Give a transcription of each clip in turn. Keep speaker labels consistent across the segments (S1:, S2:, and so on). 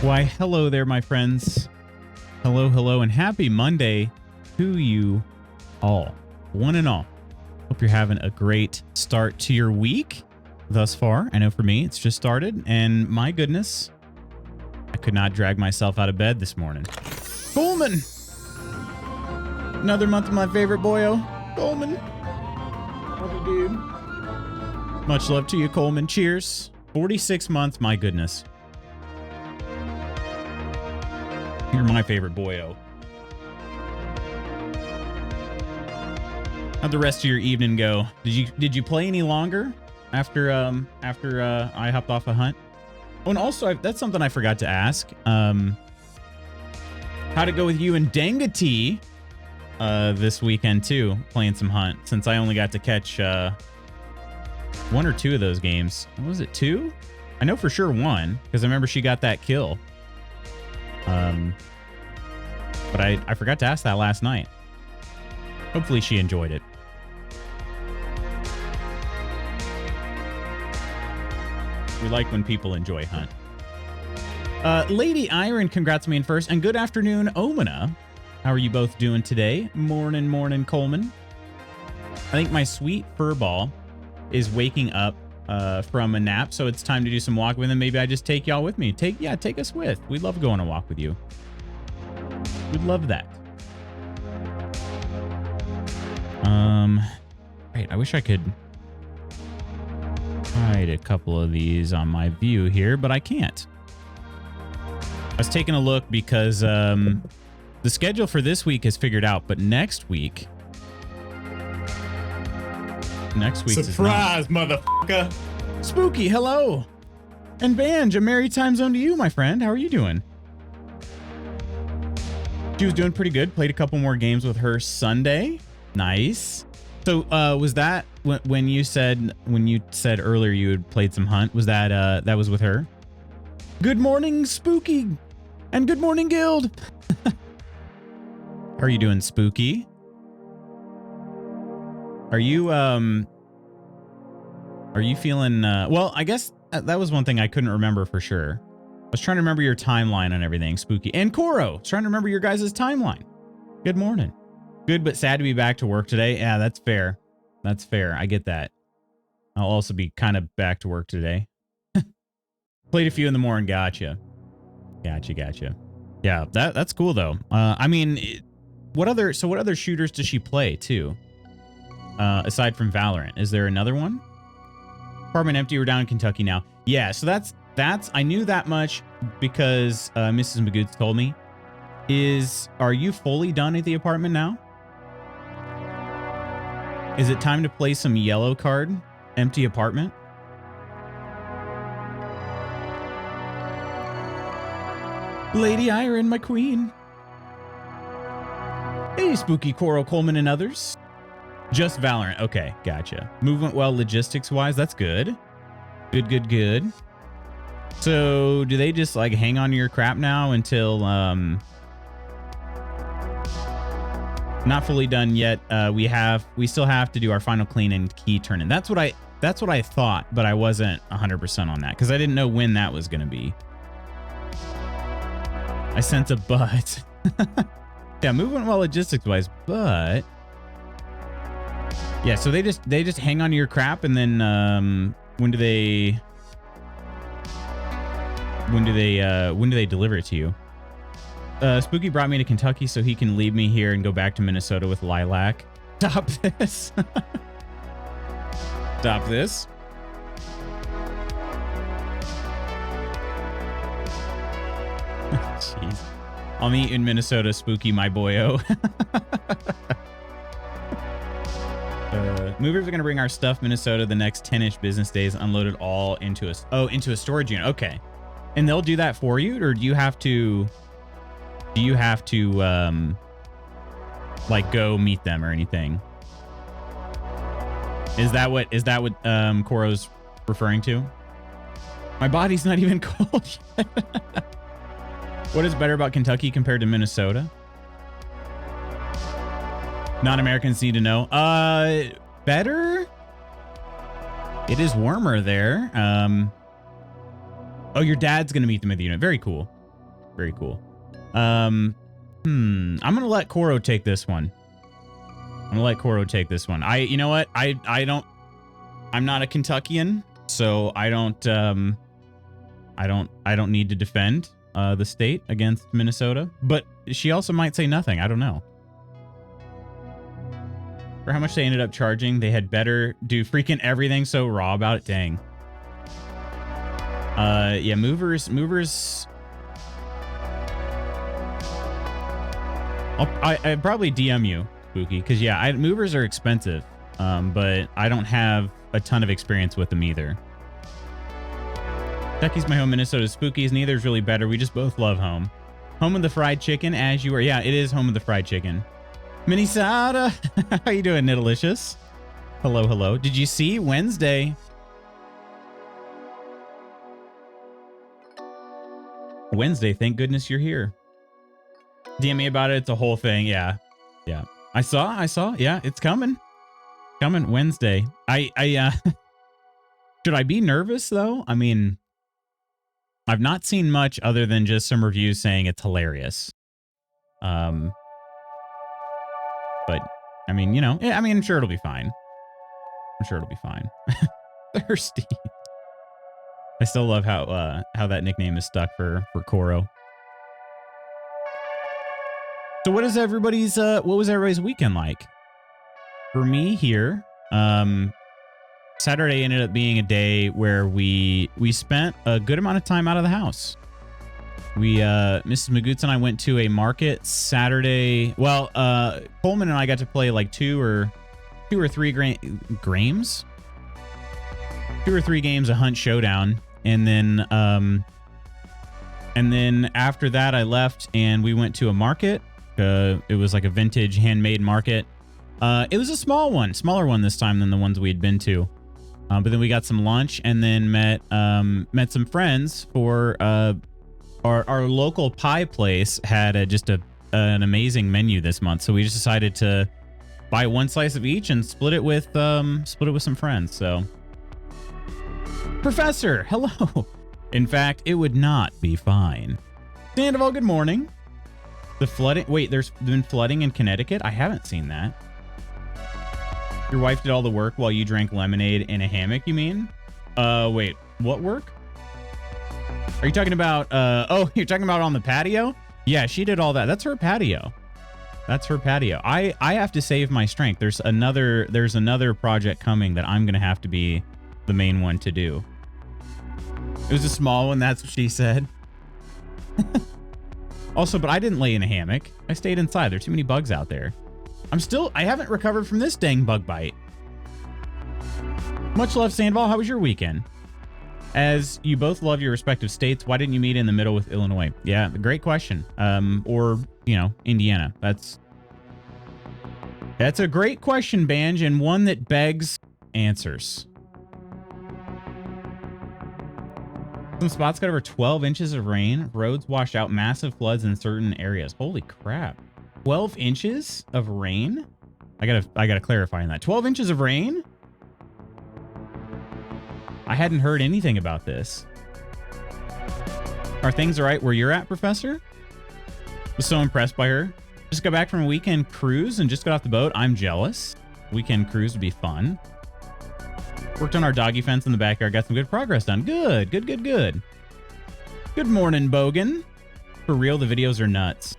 S1: Why, hello there, my friends. Hello, hello, and happy Monday to you all. One and all. Hope you're having a great start to your week thus far. I know for me, it's just started, and my goodness, I could not drag myself out of bed this morning. Coleman! Another month of my favorite boyo, Coleman. Love you, dude. Much love to you, Coleman. Cheers. 46 months, my goodness. You're my favorite boyo. How'd the rest of your evening go? Did you play any longer after I hopped off a hunt? Oh, and also that's something I forgot to ask. How'd it go with you and Dangati this weekend too, playing some hunt? Since I only got to catch one or two of those games. What was it, two? I know for sure one, because I remember she got that kill. But I forgot to ask that last night. Hopefully she enjoyed it. We like when people enjoy hunt. Lady Iron, congrats on being first. And good afternoon, Omina. How are you both doing today? Morning, Coleman. I think my sweet furball is waking up from a nap, so it's time to do some walk with him. Maybe I just take y'all with me. Take us with. We'd love going on a walk with you. We'd love that. Right, I wish I could hide a couple of these on my view here, but I can't. I was taking a look because the schedule for this week is figured out, but next week's
S2: surprise, motherfucker.
S1: Spooky, hello. And Banj, a merry time zone to you, my friend. How are you doing? She was doing pretty good. Played a couple more games with her Sunday. Nice. So was that when you said earlier you had played some hunt? Was that that was with her? Good morning, Spooky, and good morning, Guild. How are you doing, Spooky? Are you feeling well, I guess that was one thing I couldn't remember for sure. I was trying to remember your timeline on everything, Spooky. And Koro, trying to remember your guys' timeline. Good morning. Good, but sad to be back to work today. Yeah, that's fair. That's fair. I get that. I'll also be kind of back to work today. Played a few in the morning. Gotcha. Yeah, that's cool though. I mean, what other shooters does she play too? Aside from Valorant, is there another one? Apartment empty. We're down in Kentucky now. Yeah, so that's I knew that much because Mrs. Magoots told me. Are you fully done at the apartment now? Is it time to play some yellow card? Empty apartment? Lady Iron, my queen. Hey, Spooky, Coral, Coleman, and others. Just Valorant. Okay, gotcha. Movement well, logistics-wise, that's good. Good. So, do they just, like, hang on to your crap now until, not fully done yet. We still have to do our final clean and key turn in. That's what I thought, but I wasn't 100% on that because I didn't know when that was going to be. I sense a but. Yeah, movement well logistics wise, but yeah. So they just hang on to your crap, and then when do they deliver it to you? Spooky brought me to Kentucky so he can leave me here and go back to Minnesota with Lilac. Stop this. Stop this. Jeez. I'll meet you in Minnesota, Spooky, my boyo. Movers are going to bring our stuff Minnesota the next 10-ish business days, unload it all into a storage unit. Okay. And they'll do that for you, or do you have to like go meet them or anything? Is that what Koro's referring to? My body's not even cold yet. What is better about Kentucky compared to Minnesota? Non-Americans need to know. Better? It is warmer there. Oh, your dad's going to meet them at the unit. Very cool. Very cool. I'm gonna let Koro take this one. You know what? I'm not a Kentuckian, so I don't need to defend the state against Minnesota. But she also might say nothing. I don't know. For how much they ended up charging, they had better do freaking everything so raw about it. Dang. Yeah, movers. I'd probably DM you, Spooky, because yeah, movers are expensive, but I don't have a ton of experience with them either. Kentucky's my home, Minnesota's Spooky's. Neither is really better. We just both love home. Home of the fried chicken, as you are. Yeah, it is home of the fried chicken. Minnesota, how you doing, Nitalicious? Hello. Did you see Wednesday? Thank goodness you're here. DM me about it. It's a whole thing. Yeah. I saw. Yeah, it's coming. Wednesday. Should I be nervous though? I mean, I've not seen much other than just some reviews saying it's hilarious. But I mean, you know, I'm sure it'll be fine. Thirsty. I still love how that nickname is stuck for Koro. So what was everybody's weekend like? For me here, Saturday ended up being a day where we spent a good amount of time out of the house. We, Mrs. Magoots and I went to a market Saturday. Well, Coleman and I got to play like two or three games, a Hunt Showdown. And then after that, I left and we went to a market. It was like a vintage handmade market. It was a smaller one this time than the ones we had been to. But then we got some lunch and then met some friends for, our local pie place had an amazing menu this month. So we just decided to buy one slice of each and split it with some friends. So Professor, hello. In fact, it would not be fine. Sandoval, good morning. The flooding. Wait, there's been flooding in Connecticut? I haven't seen that. Your wife did all the work while you drank lemonade in a hammock, you mean? Wait, what work? Are you talking about, you're talking about on the patio? Yeah, she did all that. That's her patio. I have to save my strength. There's another project coming that I'm going to have to be the main one to do. It was a small one. That's what she said. Also, but I didn't lay in a hammock. I stayed inside. There's too many bugs out there. I haven't recovered from this dang bug bite. Much love, Sandoval. How was your weekend? As you both love your respective states, why didn't you meet in the middle with Illinois? Yeah, great question. Or, Indiana. That's a great question, Banj, and one that begs answers. Some spots got over 12 inches of rain. Roads washed out, massive floods in certain areas. Holy crap. 12 inches of rain? I gotta clarify on that. 12 inches of rain? I hadn't heard anything about this. Are things all right where you're at, Professor? Was so impressed by her. Just got back from a weekend cruise and just got off the boat. I'm jealous. Weekend cruise would be fun. Worked on our doggy fence in the backyard. Got some good progress done. Good. Good morning, Bogan. For real, the videos are nuts.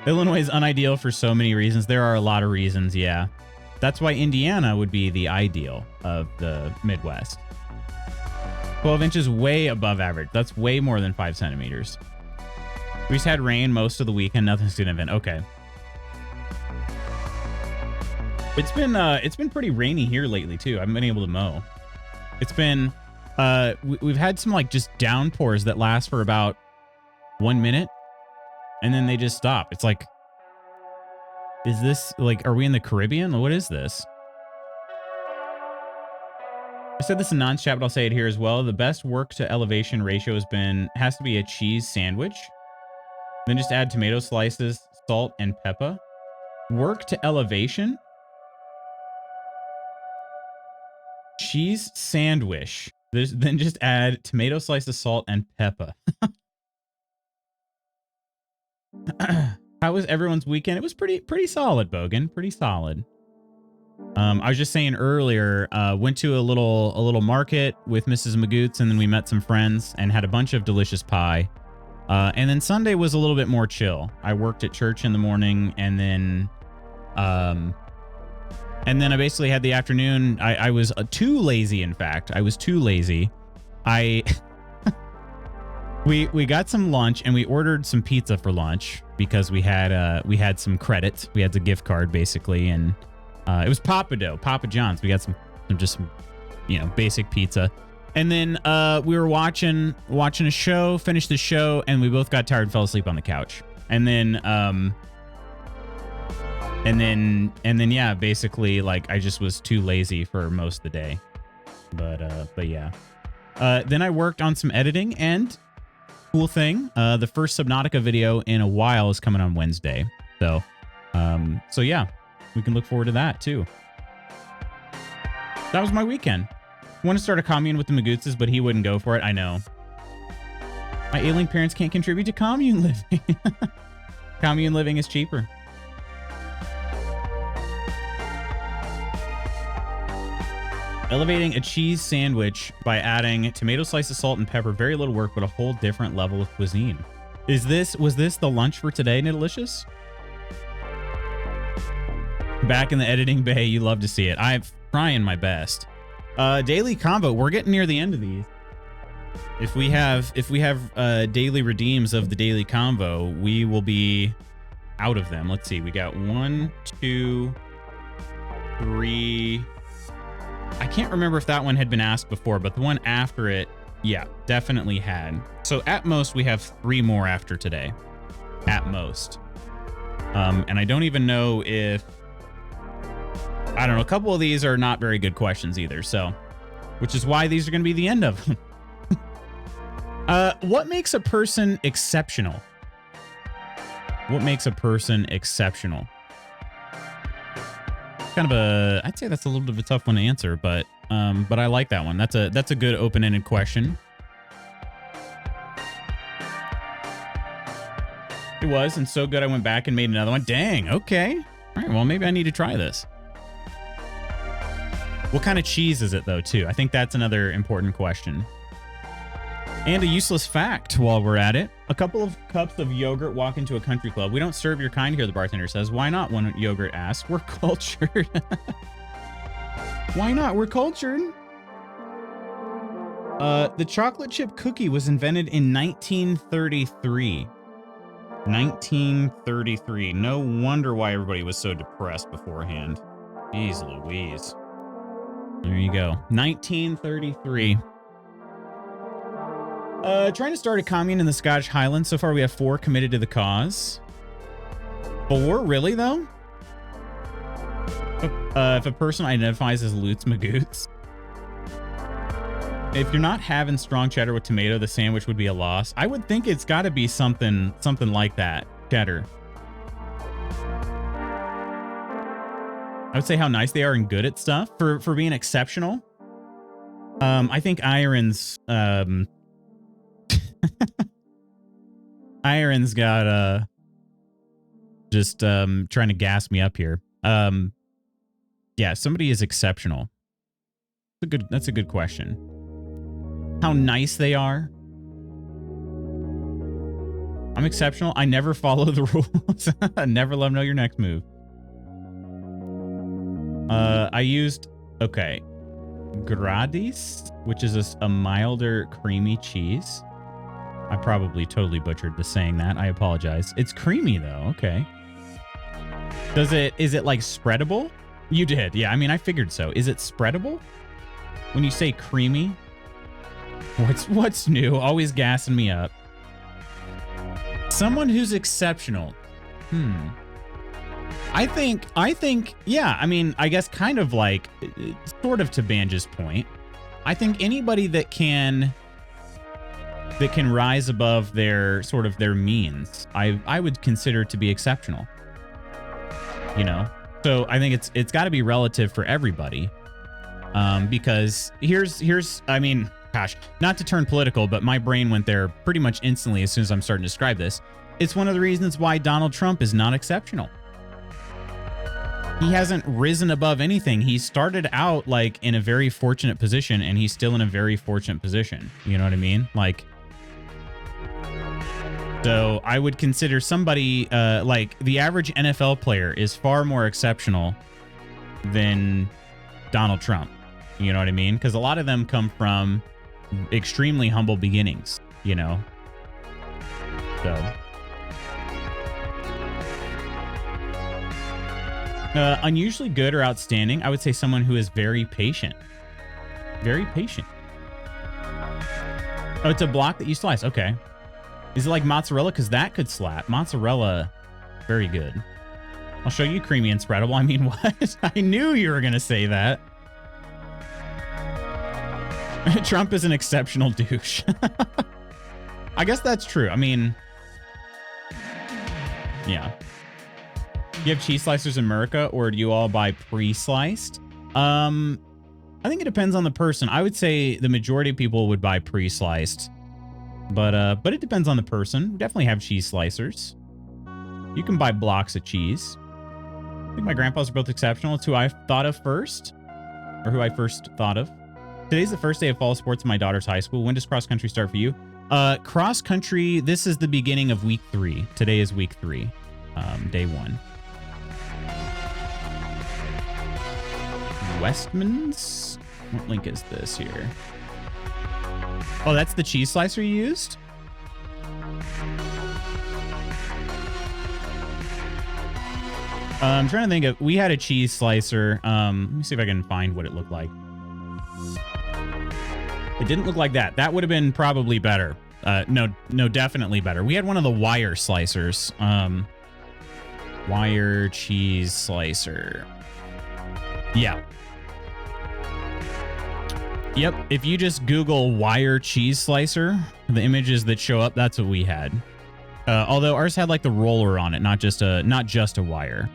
S1: Illinois is unideal for so many reasons. There are a lot of reasons, yeah. That's why Indiana would be the ideal of the Midwest. 12 inches way above average. That's way more than 5 centimeters. We just had rain most of the weekend. Nothing significant. Okay. It's been pretty rainy here lately too. I haven't been able to mow. It's been we've had some like just downpours that last for about 1 minute and then they just stop. It's like, is this like, are we in the Caribbean? What is this? I said this in non-chat, but I'll say it here as well. The best work to elevation ratio has to be a cheese sandwich. Then just add tomato slices, salt, and pepper. Work to elevation. Cheese sandwich. Then just add tomato slices, salt, and pepper. How was everyone's weekend? It was pretty solid, Bogan. Pretty solid. I was just saying earlier, went to a little market with Mrs. Magoots, and then we met some friends and had a bunch of delicious pie. And then Sunday was a little bit more chill. I worked at church in the morning, and then I basically had the afternoon. I was too lazy. In fact, I was too lazy. We got some lunch, and we ordered some pizza for lunch because we had some credits. We had the gift card basically, and it was Papa John's. We got some basic pizza. And then we were watching a show, finished the show, and we both got tired and fell asleep on the couch. And then yeah, basically like I just was too lazy for most of the day. But yeah. Then I worked on some editing, and cool thing, the first Subnautica video in a while is coming on Wednesday. So yeah, we can look forward to that too. That was my weekend. I want to start a commune with the Magootses, but he wouldn't go for it. I know. My ailing parents can't contribute to commune living. Commune living is cheaper. Elevating a cheese sandwich by adding tomato slices, salt, and pepper. Very little work, but a whole different level of cuisine. Was this the lunch for today, Nidalicious? Back in the editing bay, you love to see it. I'm trying my best. Daily combo. We're getting near the end of these. If we have daily redeems of the daily combo, we will be out of them. Let's see. We got 1, 2, 3. I can't remember if that one had been asked before, but the one after it, yeah, definitely had. So at most, we have 3 more after today. At most. And I don't even know if... I don't know. A couple of these are not very good questions either. So, which is why these are going to be the end of them. What makes a person exceptional? What makes a person exceptional? Kind of I'd say that's a little bit of a tough one to answer, but I like that one. That's a good open-ended question. It was, and so good I went back and made another one. Dang, okay. All right, well, maybe I need to try this. What kind of cheese is it, though, too? I think that's another important question. And a useless fact while we're at it. A couple of cups of yogurt walk into a country club. We don't serve your kind here, the bartender says. Why not? One yogurt asks. We're cultured. Why not? We're cultured. The chocolate chip cookie was invented in 1933. 1933. No wonder why everybody was so depressed beforehand. Jeez Louise. There you go. 1933. Trying to start a commune in the Scottish Highlands. So far, we have 4 committed to the cause. 4? Really, though? If a person identifies as Lutz Magoots. If you're not having strong cheddar with tomato, the sandwich would be a loss. I would think it's got to be something like that. Cheddar. I would say how nice they are and good at stuff for being exceptional. I think Iron's Iron's got just trying to gas me up here. Yeah, somebody is exceptional. That's a good question. How nice they are. I'm exceptional. I never follow the rules. Never let them know your next move. I used, okay, Gradis, which is a milder creamy cheese. I probably totally butchered the saying that. I apologize. It's creamy though. Okay. Is it like spreadable? You did. Yeah. I mean, I figured so. Is it spreadable? When you say creamy, what's new? Always gassing me up. Someone who's exceptional. I think, yeah, I mean, I guess kind of like, sort of to Banja's point, I think anybody that can rise above their sort of their means, I would consider to be exceptional. You know? So I think it's got to be relative for everybody. Because here's, I mean, gosh, not to turn political, but my brain went there pretty much instantly as soon as I'm starting to describe this. It's one of the reasons why Donald Trump is not exceptional. He hasn't risen above anything. He started out like in a very fortunate position, and he's still in a very fortunate position. You know what I mean? Like, so I would consider somebody like the average NFL player is far more exceptional than Donald Trump. You know what I mean? Because a lot of them come from extremely humble beginnings, you know? So... unusually good or outstanding. I would say someone who is very patient. Very patient. Oh, it's a block that you slice. Okay. Is it like mozzarella? Because that could slap. Mozzarella, very good. I'll show you creamy and spreadable. I mean, what? I knew you were going to say that. Trump is an exceptional douche. I guess that's true. I mean, yeah. Do you have cheese slicers in America, or do you all buy pre-sliced? I think it depends on the person. I would say the majority of people would buy pre-sliced, but it depends on the person. We definitely have cheese slicers. You can buy blocks of cheese. I think my grandpas are both exceptional. It's who I thought of first, or who I first thought of. Today's the first day of fall sports in my daughter's high school. When does cross country start for you? Cross country, this is the beginning of week 3. Today is week 3, day 1. Westman's? What link is this here? Oh, that's the cheese slicer you used? I'm trying to think of... We had a cheese slicer. Let me see if I can find what it looked like. It didn't look like that. That would have been probably better. No, definitely better. We had one of the wire slicers. Wire cheese slicer. Yeah. Yep, if you just Google wire cheese slicer, the images that show up, that's what we had. Although ours had like the roller on it, not just a wire.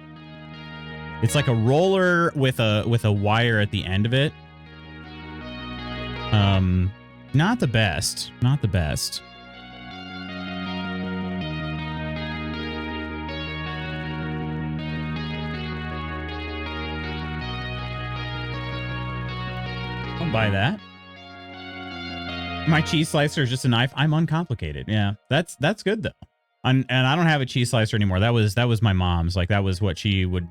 S1: It's like a roller with a wire at the end of it. Not the best. Not the best. I'll buy that. My cheese slicer is just a knife. I'm uncomplicated. Yeah, that's good though. And I don't have a cheese slicer anymore. That was my mom's. Like that was what she would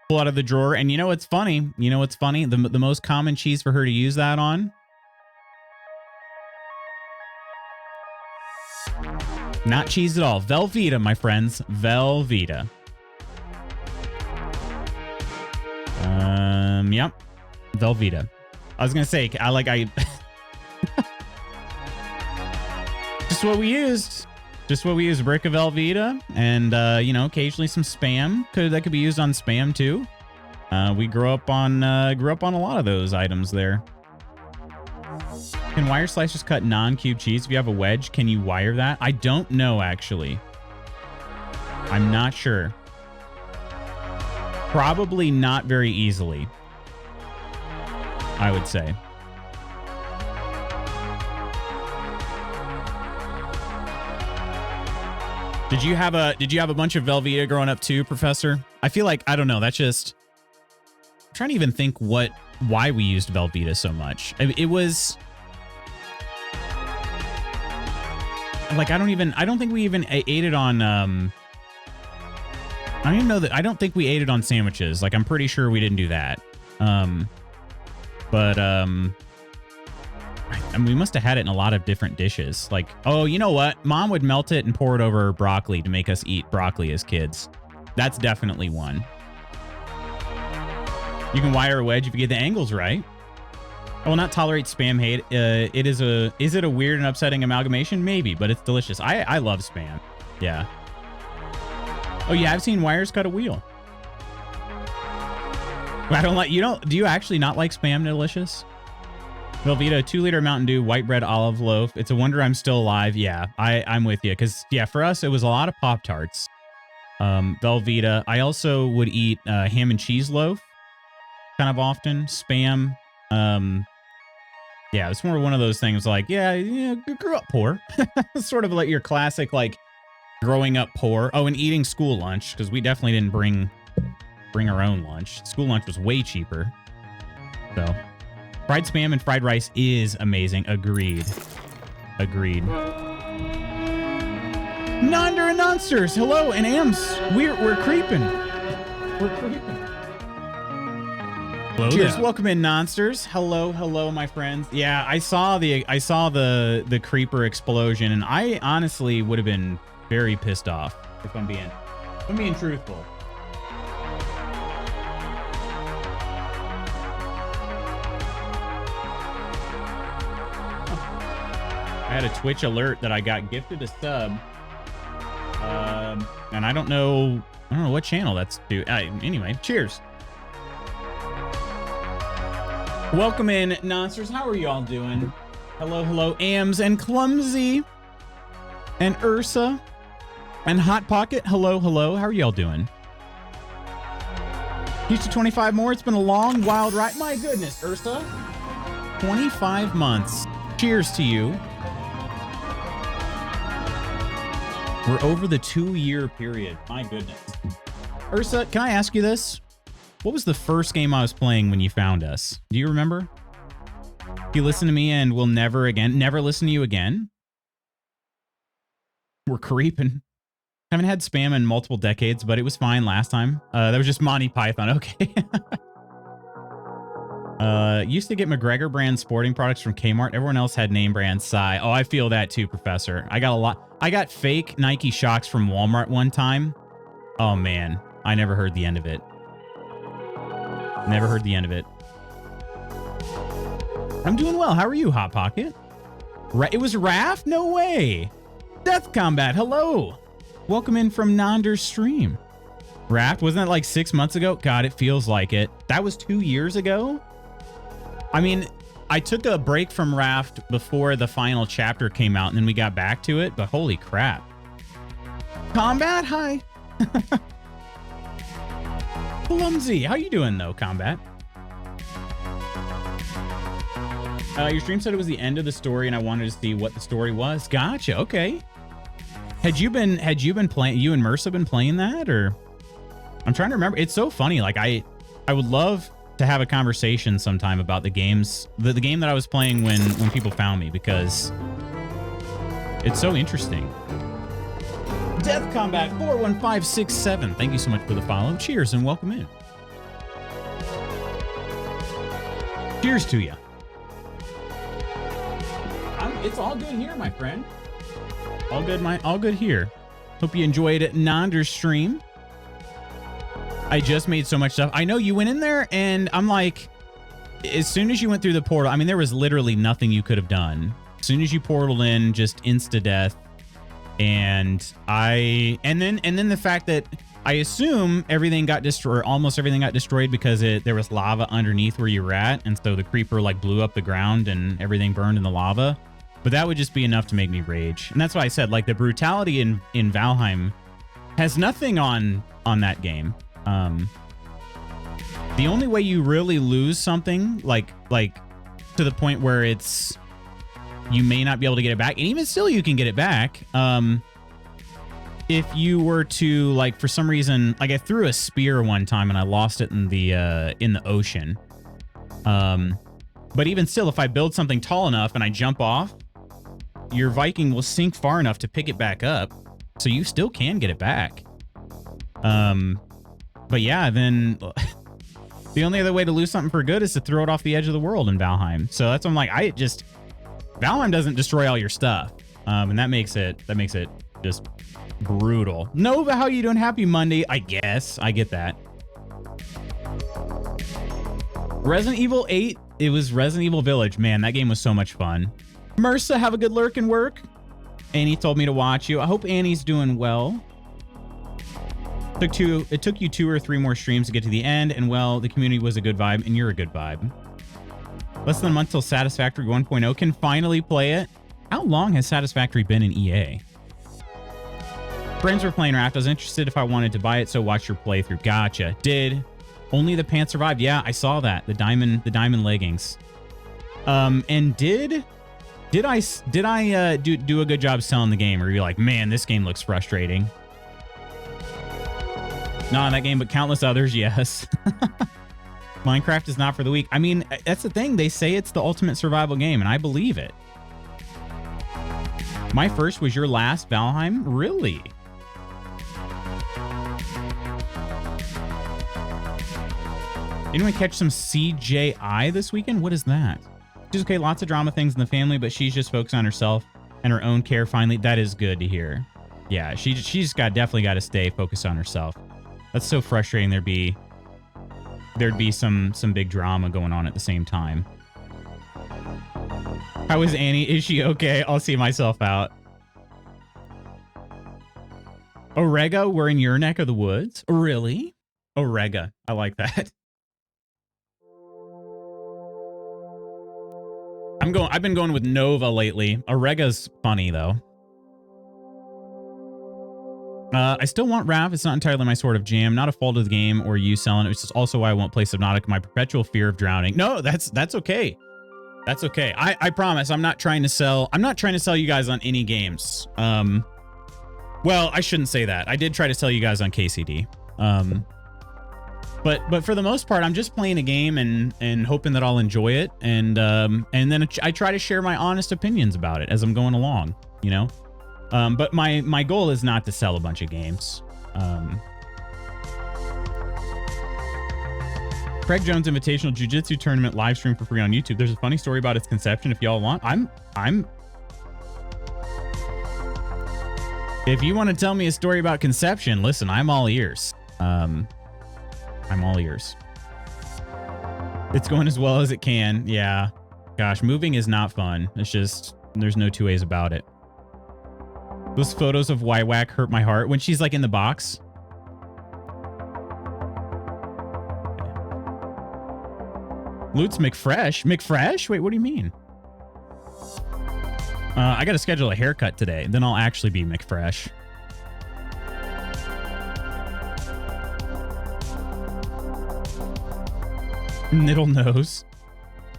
S1: pull out of the drawer. And you know what's funny? You know what's funny? The most common cheese for her to use that on? Not cheese at all. Velveeta, my friends. Velveeta. Yep. Velveeta. I was gonna say, just what we used. Just what we used. A brick of Velveeta, and you know, occasionally some Spam. That could be used on Spam too. We grew up on a lot of those items there. Can wire slicers cut non-cube cheese? If you have a wedge, can you wire that? I don't know, actually. I'm not sure. Probably not very easily, I would say. Did you have a bunch of Velveeta growing up too, Professor? I feel like, I don't know, that's just... I'm trying to even think why we used Velveeta so much. It was... Like, I don't think we even ate it on, I don't even know that, I don't think we ate it on sandwiches. Like, I'm pretty sure we didn't do that. And we must have had it in a lot of different dishes. Like, oh, you know what? Mom would melt it and pour it over broccoli to make us eat broccoli as kids. That's definitely one. You can wire a wedge if you get the angles right. I will not tolerate Spam hate. Is it a weird and upsetting amalgamation? Maybe, but it's delicious. I love Spam. Yeah. Oh yeah, I've seen wires cut a wheel. Do you actually not like Spam delicious? Velveeta, 2-liter Mountain Dew, white bread olive loaf. It's a wonder I'm still alive. Yeah, I'm with you. Because, yeah, for us, it was a lot of Pop-Tarts. Velveeta. I also would eat ham and cheese loaf kind of often. Spam. Yeah, it's more one of those things like, yeah, you grew up poor. Sort of like your classic, like, growing up poor. Oh, and eating school lunch, because we definitely didn't bring our own lunch. School lunch was way cheaper. So, fried spam and fried rice is amazing. Agreed. Agreed. Nonder and Nonsters, hello, and Ams. We're creeping. We're creeping. Hello. Cheers, there. Welcome in, Nonsters. Hello, hello, my friends. Yeah, I saw the creeper explosion, and I honestly would have been very pissed off if I'm being truthful. I had a Twitch alert that I got gifted a sub, and I don't know what channel that's due. Anyway, cheers. Welcome in, Nonsters. How are you all doing? Hello, hello, Ams and Clumsy and Ursa and Hot Pocket. Hello, hello. How are y'all doing? Here's to 25 more. It's been a long, wild ride. My goodness, Ursa. 25 months. Cheers to you. We're over the 2-year period. My goodness. Ursa, can I ask you this? What was the first game I was playing when you found us? Do you remember? You listen to me and we'll never listen to you again. We're creeping. Haven't had spam in multiple decades, but it was fine last time. That was just Monty Python. Okay. Used to get McGregor brand sporting products from Kmart. Everyone else had name brand Psy. Oh, I feel that too, Professor. I got a lot. I got fake Nike Shox from Walmart one time. Oh man, I never heard the end of it. Never heard the end of it. I'm doing well. How are you, Hot Pocket? It was Raph? No way. Death Combat, hello. Welcome in from Nonder's stream. Raph, wasn't that like 6 months ago? God, it feels like it. That was 2 years ago? I mean, I took a break from Raft before the final chapter came out, and then we got back to it, but holy crap. Combat, hi. Clumsy, how you doing though, Combat? Your stream said it was the end of the story, and I wanted to see what the story was. Gotcha, okay. Had you been playing, you and Mersa been playing that, or? I'm trying to remember. It's so funny, like I would love to have a conversation sometime about the games, the game that I was playing when people found me, because it's so interesting. Death Combat 41567. Thank you so much for the follow. Cheers and welcome in. Cheers to you. It's all good here, my friend. All good here. Hope you enjoyed Nonder's stream. I just made so much stuff. I know you went in there and I'm like, as soon as you went through the portal, I mean, there was literally nothing you could have done. As soon as you portaled in, just insta-death. And then the fact that I assume everything got destroyed, almost everything got destroyed because there was lava underneath where you were at. And so the creeper like blew up the ground and everything burned in the lava. But that would just be enough to make me rage. And that's why I said, like, the brutality in Valheim has nothing on that game. The only way you really lose something, like to the point where it's, you may not be able to get it back, and even still you can get it back, if you were to, like, for some reason, like I threw a spear one time and I lost it in the ocean. But even still, if I build something tall enough and I jump off, your Viking will sink far enough to pick it back up, so you still can get it back. But yeah, then the only other way to lose something for good is to throw it off the edge of the world in Valheim. So that's what I'm like, Valheim doesn't destroy all your stuff. And that makes it just brutal. Nova, how you doing? Happy Monday, I guess. I get that. Resident Evil 8, it was Resident Evil Village. Man, that game was so much fun. Mersa, have a good lurk and work. Annie told me to watch you. I hope Annie's doing well. It took you 2 or 3 more streams to get to the end, and well, the community was a good vibe, and you're a good vibe. Less than a month till Satisfactory 1.0 can finally play it. How long has Satisfactory been in EA? Friends were playing Raft. I was interested if I wanted to buy it, so watch your playthrough. Gotcha. Did only the pants survived? Yeah, I saw that. The diamond leggings. And did I do a good job selling the game, or you're like, man, this game looks frustrating? Not in that game, but countless others, yes. Minecraft is not for the weak. I mean, that's the thing. They say it's the ultimate survival game, and I believe it. My first was your last, Valheim? Really? Anyone catch some CJI this weekend? What is that? She's okay, lots of drama things in the family, but she's just focused on herself and her own care finally. That is good to hear. Yeah, she's definitely got to stay focused on herself. That's so frustrating. There'd be some big drama going on at the same time. How is Annie? Is she okay? I'll see myself out. Orega, we're in your neck of the woods? Really? Orega. I like that. I've been going with Nova lately. Orega's funny though. I still want Rav. It's not entirely my sort of jam. Not a fault of the game or you selling it. It's just also why I won't play Subnautica. My perpetual fear of drowning. No, that's okay. That's okay. I promise I'm not trying to sell you guys on any games. Well, I shouldn't say that. I did try to sell you guys on KCD. But for the most part, I'm just playing a game and hoping that I'll enjoy it. And then I try to share my honest opinions about it as I'm going along, you know? But my goal is not to sell a bunch of games. Craig Jones Invitational Jiu-Jitsu Tournament live stream for free on YouTube. There's a funny story about its conception if y'all want. If you want to tell me a story about conception, listen, I'm all ears. I'm all ears. It's going as well as it can. Yeah. Gosh, moving is not fun. It's just, there's no two ways about it. Those photos of Wywack hurt my heart when she's like in the box. Lutz McFresh? McFresh? Wait, what do you mean? I got to schedule a haircut today. Then I'll actually be McFresh. Niddle nose.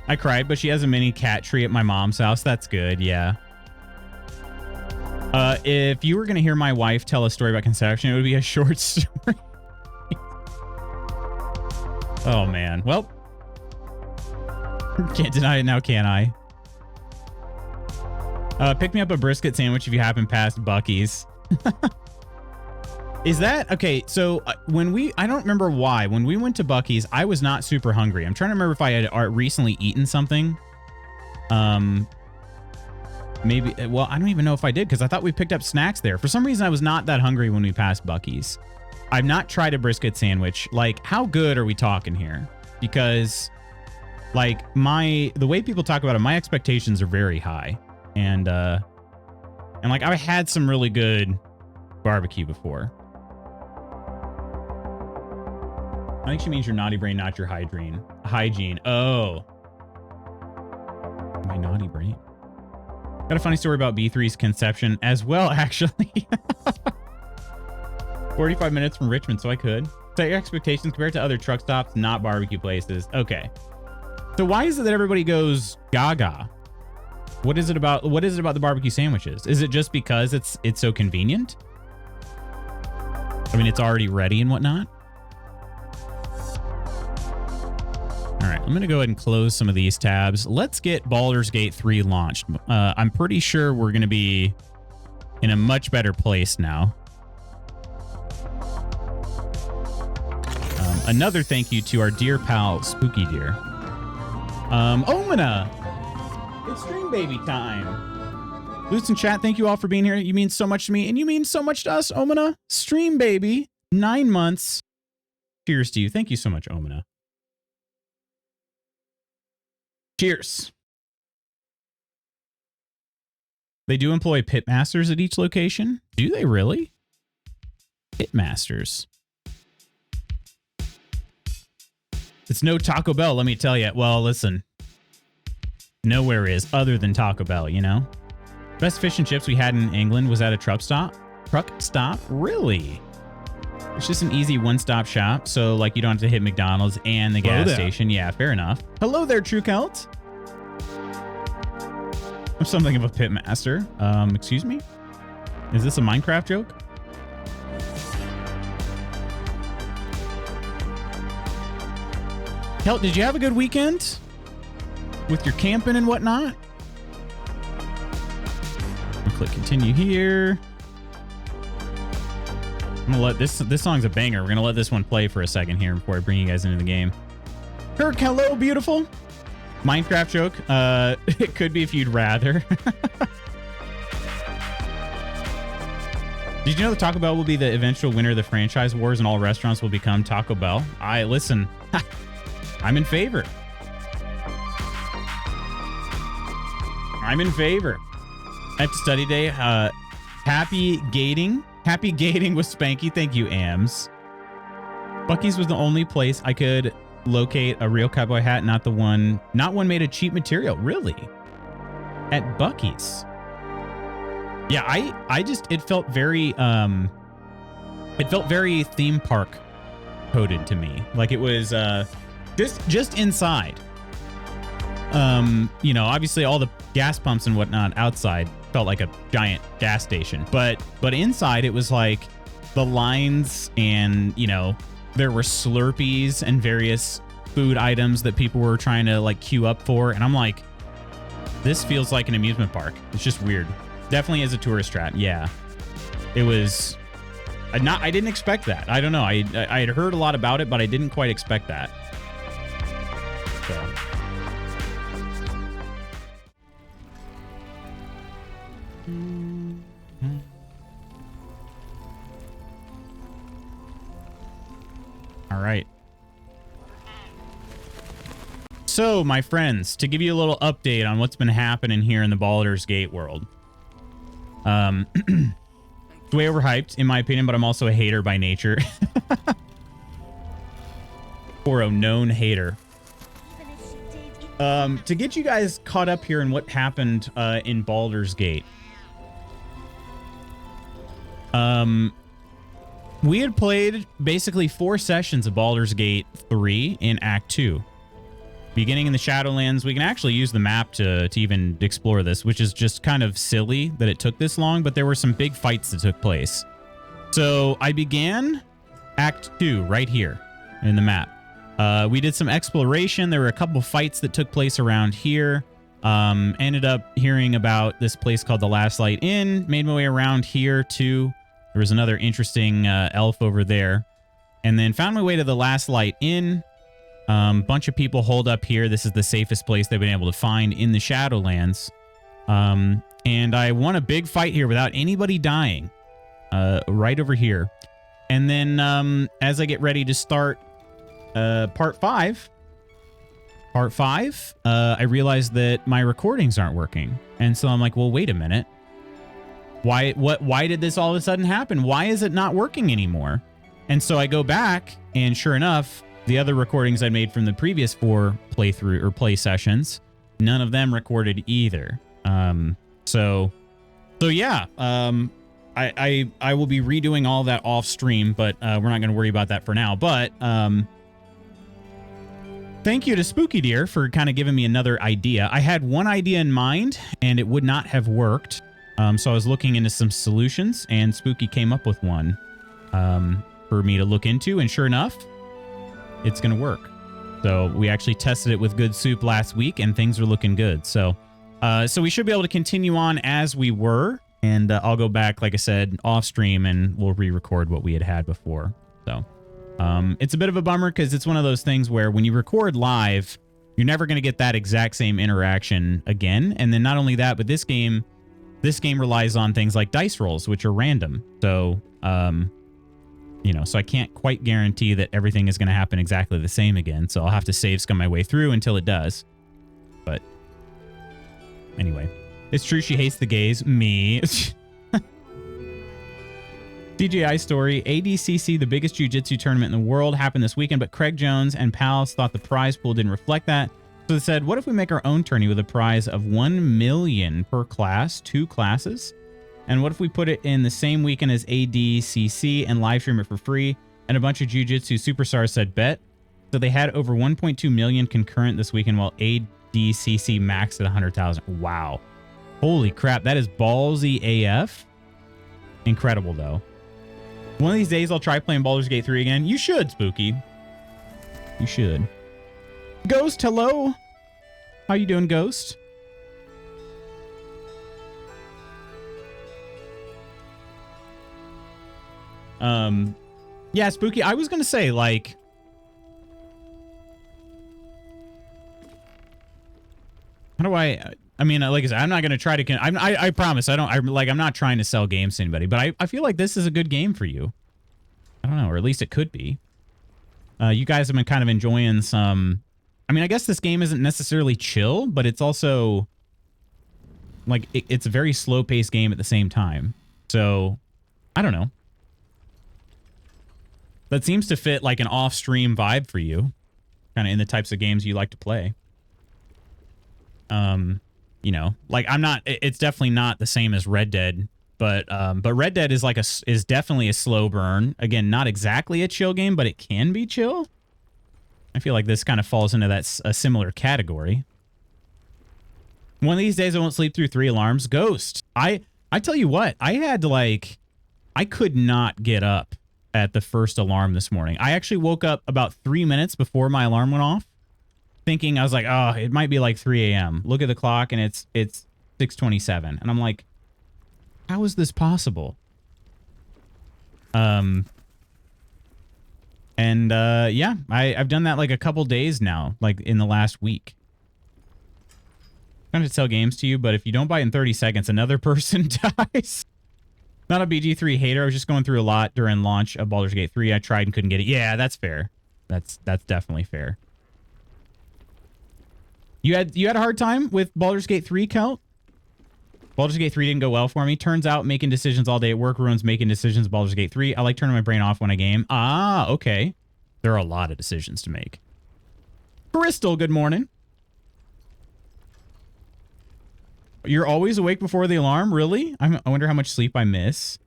S1: I cried, but she has a mini cat tree at my mom's house. That's good. Yeah. If you were going to hear my wife tell a story about conception, it would be a short story. Oh, man. Well, can't deny it now, can I? Pick me up a brisket sandwich if you happen past Buc-ee's. Is that okay? So I don't remember why. When we went to Buc-ee's, I was not super hungry. I'm trying to remember if I had recently eaten something. Maybe, well, I don't even know if I did because I thought we picked up snacks there. For some reason, I was not that hungry when we passed Buc-ee's. I've not tried a brisket sandwich. Like, how good are we talking here? Because, like, the way people talk about it, my expectations are very high. And like, I've had some really good barbecue before. I think she means your naughty brain, not your hygiene. Oh. My naughty brain. Got a funny story about B3's conception as well, actually. 45 minutes from Richmond, so I could. Set your expectations compared to other truck stops, not barbecue places. Okay. So why is it that everybody goes gaga? What is it about the barbecue sandwiches? Is it just because it's so convenient? I mean, it's already ready and whatnot. All right, I'm going to go ahead and close some of these tabs. Let's get Baldur's Gate 3 launched. I'm pretty sure we're going to be in a much better place now. Another thank you to our dear pal, Spooky Deer. Omina! It's stream baby time. Lutz and chat, thank you all for being here. You mean so much to me, and you mean so much to us, Omina. Stream baby, 9 months. Cheers to you. Thank you so much, Omina. Cheers. They do employ pitmasters at each location? Do they really? Pitmasters. It's no Taco Bell, let me tell you. Well, listen. Nowhere is other than Taco Bell, you know? Best fish and chips we had in England was at a truck stop. Truck stop? Really? It's just an easy one-stop shop, so like you don't have to hit McDonald's and the gas station. Yeah, fair enough. Hello there, True Celt. I'm something of a pit master. Excuse me? Is this a Minecraft joke? Hell, did you have a good weekend? With your camping and whatnot? I'll click continue here. I'm gonna let this song's a banger. We're gonna let this one play for a second here before I bring you guys into the game. Kirk, hello, beautiful. Minecraft joke. It could be if you'd rather. Did you know that Taco Bell will be the eventual winner of the franchise wars and all restaurants will become Taco Bell? Listen, I'm in favor. I'm in favor. I have to study day. Happy gating. Happy gating with Spanky. Thank you, Ams. Bucky's was the only place I could locate a real cowboy hat, not one made of cheap material. Really? At Bucky's. Yeah, it felt very theme park coded to me. Like it was just inside. You know, obviously all the gas pumps and whatnot outside felt like a giant gas station, but inside it was like the lines and, you know, there were Slurpees and various food items that people were trying to like queue up for. And I'm like, this feels like an amusement park. It's just weird. Definitely as a tourist strat. Yeah, it was I didn't expect that. I don't know. I had heard a lot about it, but I didn't quite expect that. So. All right. So, my friends, to give you a little update on what's been happening here in the Baldur's Gate world. It's way overhyped, in my opinion, but I'm also a hater by nature. Or a known hater. To get you guys caught up here in what happened in Baldur's Gate. We had played basically 4 sessions of Baldur's Gate 3 in Act 2. Beginning in the Shadowlands, we can actually use the map to even explore this, which is just kind of silly that it took this long, but there were some big fights that took place. So I began Act 2 right here in the map. We did some exploration. There were a couple fights that took place around here. Ended up hearing about this place called the Last Light Inn. Made my way around here too. There was another interesting elf over there. And then found my way to the Last Light Inn. Bunch of people holed up here. This is the safest place they've been able to find in the Shadowlands. And I won a big fight here without anybody dying. Right over here. And then as I get ready to start part 5, I realized that my recordings aren't working. And so I'm like, well, wait a minute. Why did this all of a sudden happen? Why is it not working anymore? And so I go back, and sure enough, the other recordings I made from the previous 4 playthrough or play sessions, none of them recorded either. So yeah, I will be redoing all that off stream, but we're not going to worry about that for now. But thank you to Spooky Deer for kind of giving me another idea. I had one idea in mind, and it would not have worked. So I was looking into some solutions, and Spooky came up with one for me to look into, and sure enough, it's going to work. So we actually tested it with Good Soup last week, and things are looking good. So we should be able to continue on as we were, and I'll go back, like I said, off stream, and we'll re-record what we had before. So it's a bit of a bummer because it's one of those things where when you record live, you're never going to get that exact same interaction again. And then not only that, but this game relies on things like dice rolls, which are random. So, you know, so I can't quite guarantee that everything is going to happen exactly the same again. So I'll have to save scum my way through until it does. But anyway, it's true. She hates the gays. Me. DJI story. ADCC, the biggest jiu-jitsu tournament in the world, happened this weekend, but Craig Jones and pals thought the prize pool didn't reflect that. So they said, what if we make our own tourney with a prize of 1 million per class, 2 classes? And what if we put it in the same weekend as ADCC and live stream it for free? And a bunch of jiu-jitsu superstars said bet. So they had over 1.2 million concurrent this weekend, while ADCC maxed at 100,000. Wow. Holy crap, that is ballsy AF. Incredible, though. One of these days, I'll try playing Baldur's Gate 3 again. You should, Spooky. You should. Ghost, hello. How you doing, Ghost? Yeah, Spooky, I was going to say, like... How do I mean, like I said, I'm not going to try to... I promise, I'm not trying to sell games to anybody, but I feel like this is a good game for you. I don't know, or at least it could be. You guys have been kind of enjoying some... I mean, I guess this game isn't necessarily chill, but it's also... Like, it's a very slow-paced game at the same time. So, I don't know. That seems to fit, like, an off-stream vibe for you. Kind of in the types of games you like to play. You know, like, I'm not... It's definitely not the same as Red Dead, but Red Dead is, like, is definitely a slow burn. Again, not exactly a chill game, but it can be chill. I feel like this kind of falls into a similar category. One of these days I won't sleep through 3 alarms. Ghost. I tell you what, I had to, like... I could not get up at the first alarm this morning. I actually woke up about 3 minutes before my alarm went off, thinking, I was like, oh, it might be like 3 a.m. Look at the clock, and it's 6:27. And I'm like, how is this possible? Yeah, I've done that like a couple days now, like in the last week. I'm trying to sell games to you, but if you don't buy in 30 seconds, another person dies. Not a BG3 hater. I was just going through a lot during launch of Baldur's Gate 3. I tried and couldn't get it. Yeah, that's fair. That's definitely fair. You had a hard time with Baldur's Gate 3, Kelt? Baldur's Gate 3 didn't go well for me. Turns out making decisions all day at work ruins making decisions. Baldur's Gate 3. I like turning my brain off when I game. Ah, okay. There are a lot of decisions to make. Crystal, good morning. You're always awake before the alarm? Really? I wonder how much sleep I miss.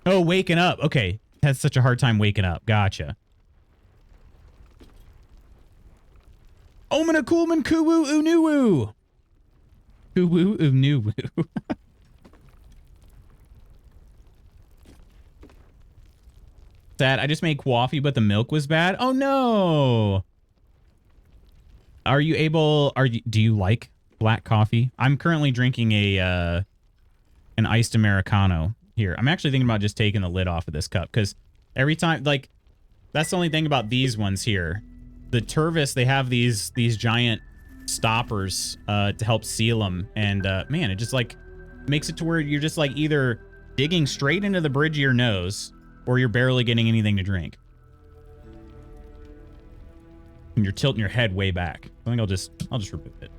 S1: Oh, waking up. Okay. Had such a hard time waking up. Gotcha. Omina Coolman Kuwu Unuwu. Kuwu Unuwu. Sad. I just made coffee, but the milk was bad. Oh no. Are you able... do you like black coffee? I'm currently drinking an iced Americano here. I'm actually thinking about just taking the lid off of this cup, because every time, like, that's the only thing about these ones here. The Tervis, they have these giant stoppers to help seal them, and man, it just like makes it to where you're just like either digging straight into the bridge of your nose, or you're barely getting anything to drink. And you're tilting your head way back. I think I'll just remove it.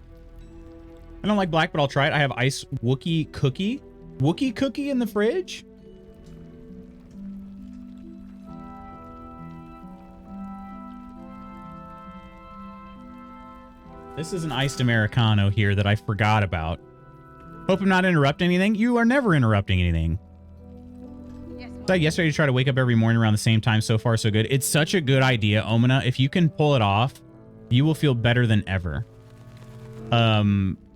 S1: I don't like black, but I'll try it. I have ice Wookie cookie. Wookie cookie in the fridge? This is an iced Americano here that I forgot about. Hope I'm not interrupting anything. You are never interrupting anything. So yesterday to try to wake up every morning around the same time. So far, so good. It's such a good idea, Omina. If you can pull it off, you will feel better than ever.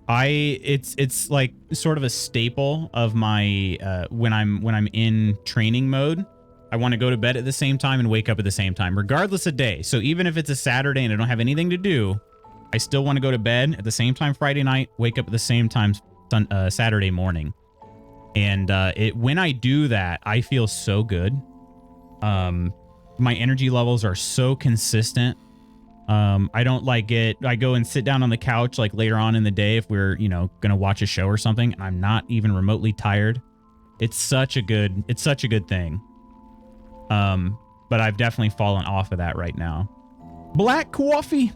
S1: It's like sort of a staple of my when I'm in training mode. I want to go to bed at the same time and wake up at the same time, regardless of day. So even if it's a Saturday and I don't have anything to do, I still want to go to bed at the same time Friday night, wake up at the same time Saturday morning. And when I do that, I feel so good. My energy levels are so consistent. I don't like it. I go and sit down on the couch like later on in the day if we're, you know, going to watch a show or something, and I'm not even remotely tired. It's such a good thing. But I've definitely fallen off of that right now. Black coffee.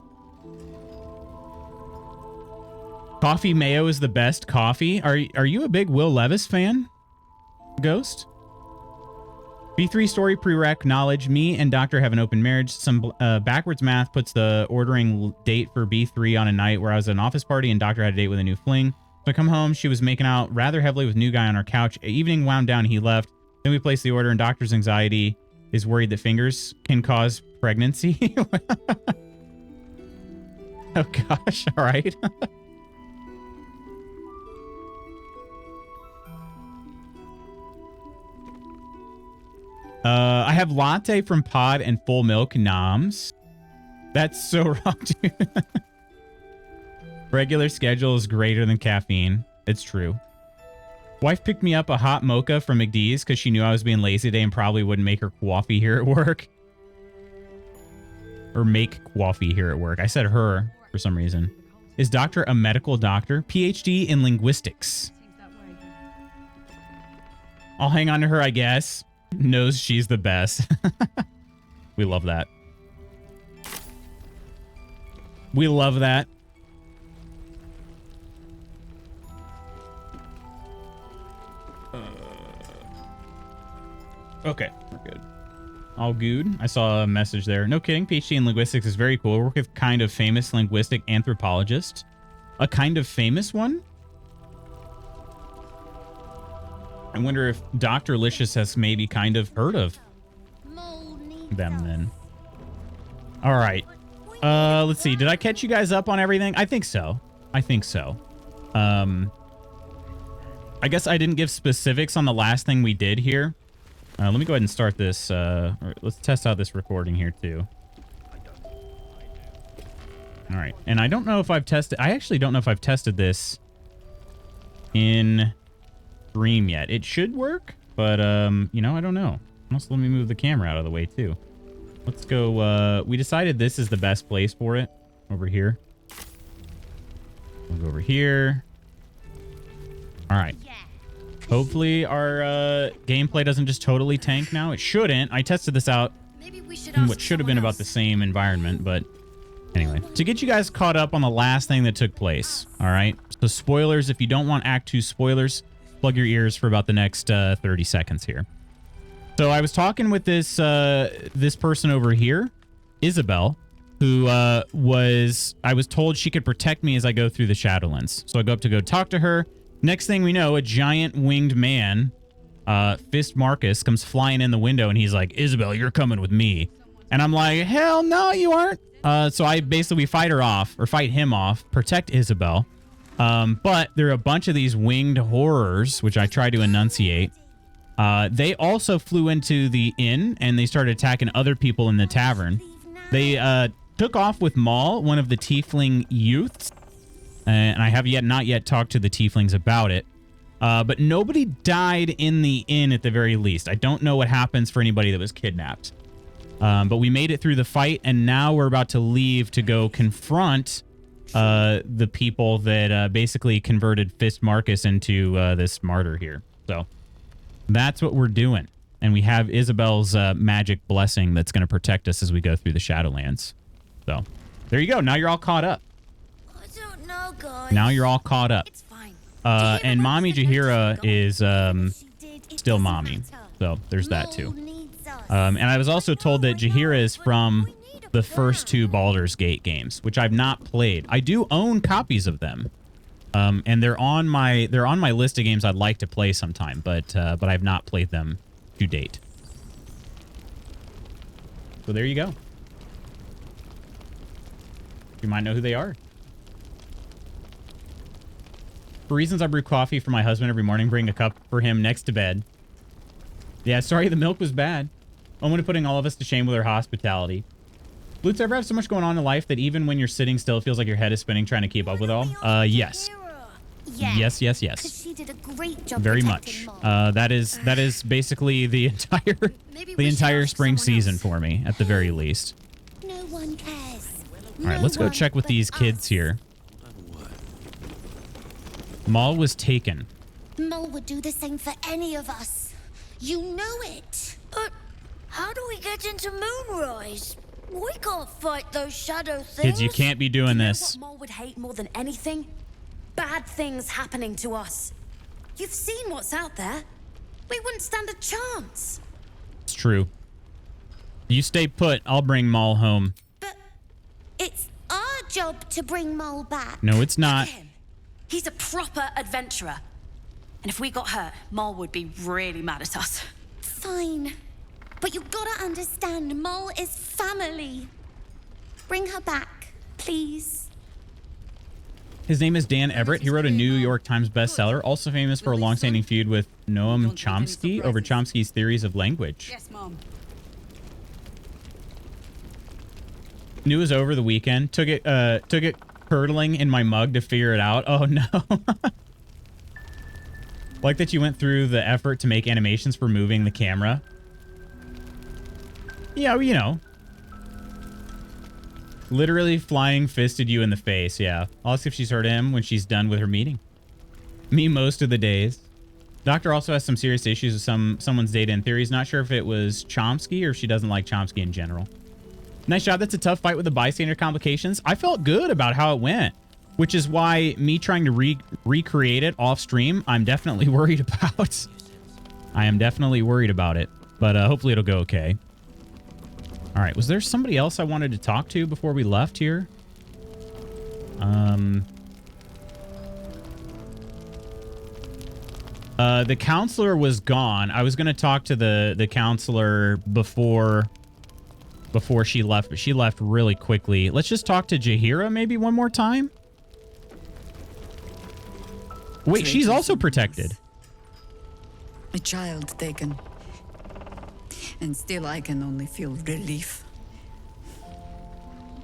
S1: Coffee mayo is the best coffee. Are you a big Will Levis fan, Ghost? B3 story prereq knowledge. Me and Doctor have an open marriage. Some backwards math puts the ordering date for B3 on a night where I was at an office party and Doctor had a date with a new fling. So I come home. She was making out rather heavily with a new guy on our couch. Evening wound down. He left. Then we placed the order, and Doctor's anxiety is worried that fingers can cause pregnancy. Oh gosh. All right. I have latte from pod and full milk noms. That's so wrong, dude. Regular schedule is greater than caffeine. It's true. Wife picked me up a hot mocha from McDee's because she knew I was being lazy today and probably wouldn't make her coffee here at work. Or make coffee here at work. I said her for some reason. Is doctor a medical doctor? PhD in linguistics. I'll hang on to her, I guess. Knows she's the best. We love that. We love that. Okay, we're good. All good. I saw a message there. No kidding. PhD in linguistics is very cool. I work with kind of famous linguistic anthropologist. A kind of famous one? I wonder if Dr. Licious has maybe kind of heard of them then. All right. Let's see. Did I catch you guys up on everything? I think so. I think so. I guess I didn't give specifics on the last thing we did here. Let me go ahead and start this. Let's test out this recording here too. All right. And I don't know if I've tested. I actually don't know if I've tested this in stream yet. It should work, but you know, I don't know. Also, let me move the camera out of the way too. Let's go. We decided this is the best place for it. Over here. We'll go over here. All right. Hopefully our gameplay doesn't just totally tank now. It shouldn't. I tested this out in what should have been about the same environment, but anyway. To get you guys caught up on the last thing that took place, all right? So spoilers, if you don't want Act 2 spoilers, plug your ears for about the next 30 seconds here. So I was talking with this this person over here, Isabel, who I was told she could protect me as I go through the Shadowlands. So I go up to go talk to her. Next thing we know, a giant winged man, Fist Marcus, comes flying in the window and he's like, Isabel, you're coming with me. And I'm like, hell no, you aren't. So I basically fight him off, protect Isabel. But there are a bunch of these winged horrors, which I try to enunciate. They also flew into the inn and they started attacking other people in the tavern. They took off with Maul, one of the tiefling youths. And I have not yet talked to the tieflings about it. But nobody died in the inn at the very least. I don't know what happens for anybody that was kidnapped. But we made it through the fight, and now we're about to leave to go confront the people that basically converted Fist Marcus into this martyr here. So that's what we're doing. And we have Isabel's magic blessing that's going to protect us as we go through the Shadowlands. So there you go. Now you're all caught up.
S3: No, guys.
S1: Now you're all caught up.
S3: It's fine.
S1: And Mommy Jaheira is still Mommy. So there's that too. And I was also told that Jaheira is from the first two Baldur's Gate games, which I've not played. I do own copies of them. And they're on my list of games I'd like to play sometime, but I've not played them to date. So there you go. You might know who they are. For reasons, I brew coffee for my husband every morning, bring a cup for him next to bed. Yeah, sorry the milk was bad. Only putting all of us to shame with her hospitality. Lutz, ever have so much going on in life that even when you're sitting still, it feels like your head is spinning trying to keep up with all? Yes.
S3: Yeah.
S1: Yes.
S3: She did a great job
S1: very much. That is basically the entire spring season for me, at the very least.
S3: No one cares.
S1: All right, let's go check with these kids here. Maul was taken.
S3: Maul would do the same for any of us. You know it. But how do we get into Moonrise? We can't fight those shadow things.
S1: Kids, you can't be doing this.
S4: What Maul would hate more than anything? Bad things happening to us. You've seen what's out there. We wouldn't stand a chance.
S1: It's true. You stay put. I'll bring Maul home.
S3: But it's our job to bring Maul back.
S1: No, it's not.
S4: Look at him. He's a proper adventurer. And if we got hurt, Maul would be really mad at us.
S3: Fine. But you gotta understand, Maul is family. Bring her back, please.
S1: His name is Dan Everett. He wrote a New York Times bestseller, also famous for a long-standing feud with Noam Chomsky over Chomsky's theories of language.
S5: Yes, Mom.
S1: Knew it was over the weekend. Took it curdling in my mug to figure it out. Oh no. Like that you went through the effort to make animations for moving the camera. Yeah, you know. Literally flying fisted you in the face, yeah. I'll ask if she's heard him when she's done with her meeting. Me most of the days. Doctor also has some serious issues with someone's data and theories. Not sure if it was Chomsky or if she doesn't like Chomsky in general. Nice job. That's a tough fight with the bystander complications. I felt good about how it went, which is why me trying to recreate it off stream, I'm definitely worried about. I am definitely worried about it, but hopefully it'll go okay. All right, was there somebody else I wanted to talk to before we left here? The counselor was gone. I was going to talk to the counselor before she left, but she left really quickly. Let's just talk to Jahira maybe one more time. Wait, she's also protected.
S6: A child taken. And still I can only feel relief.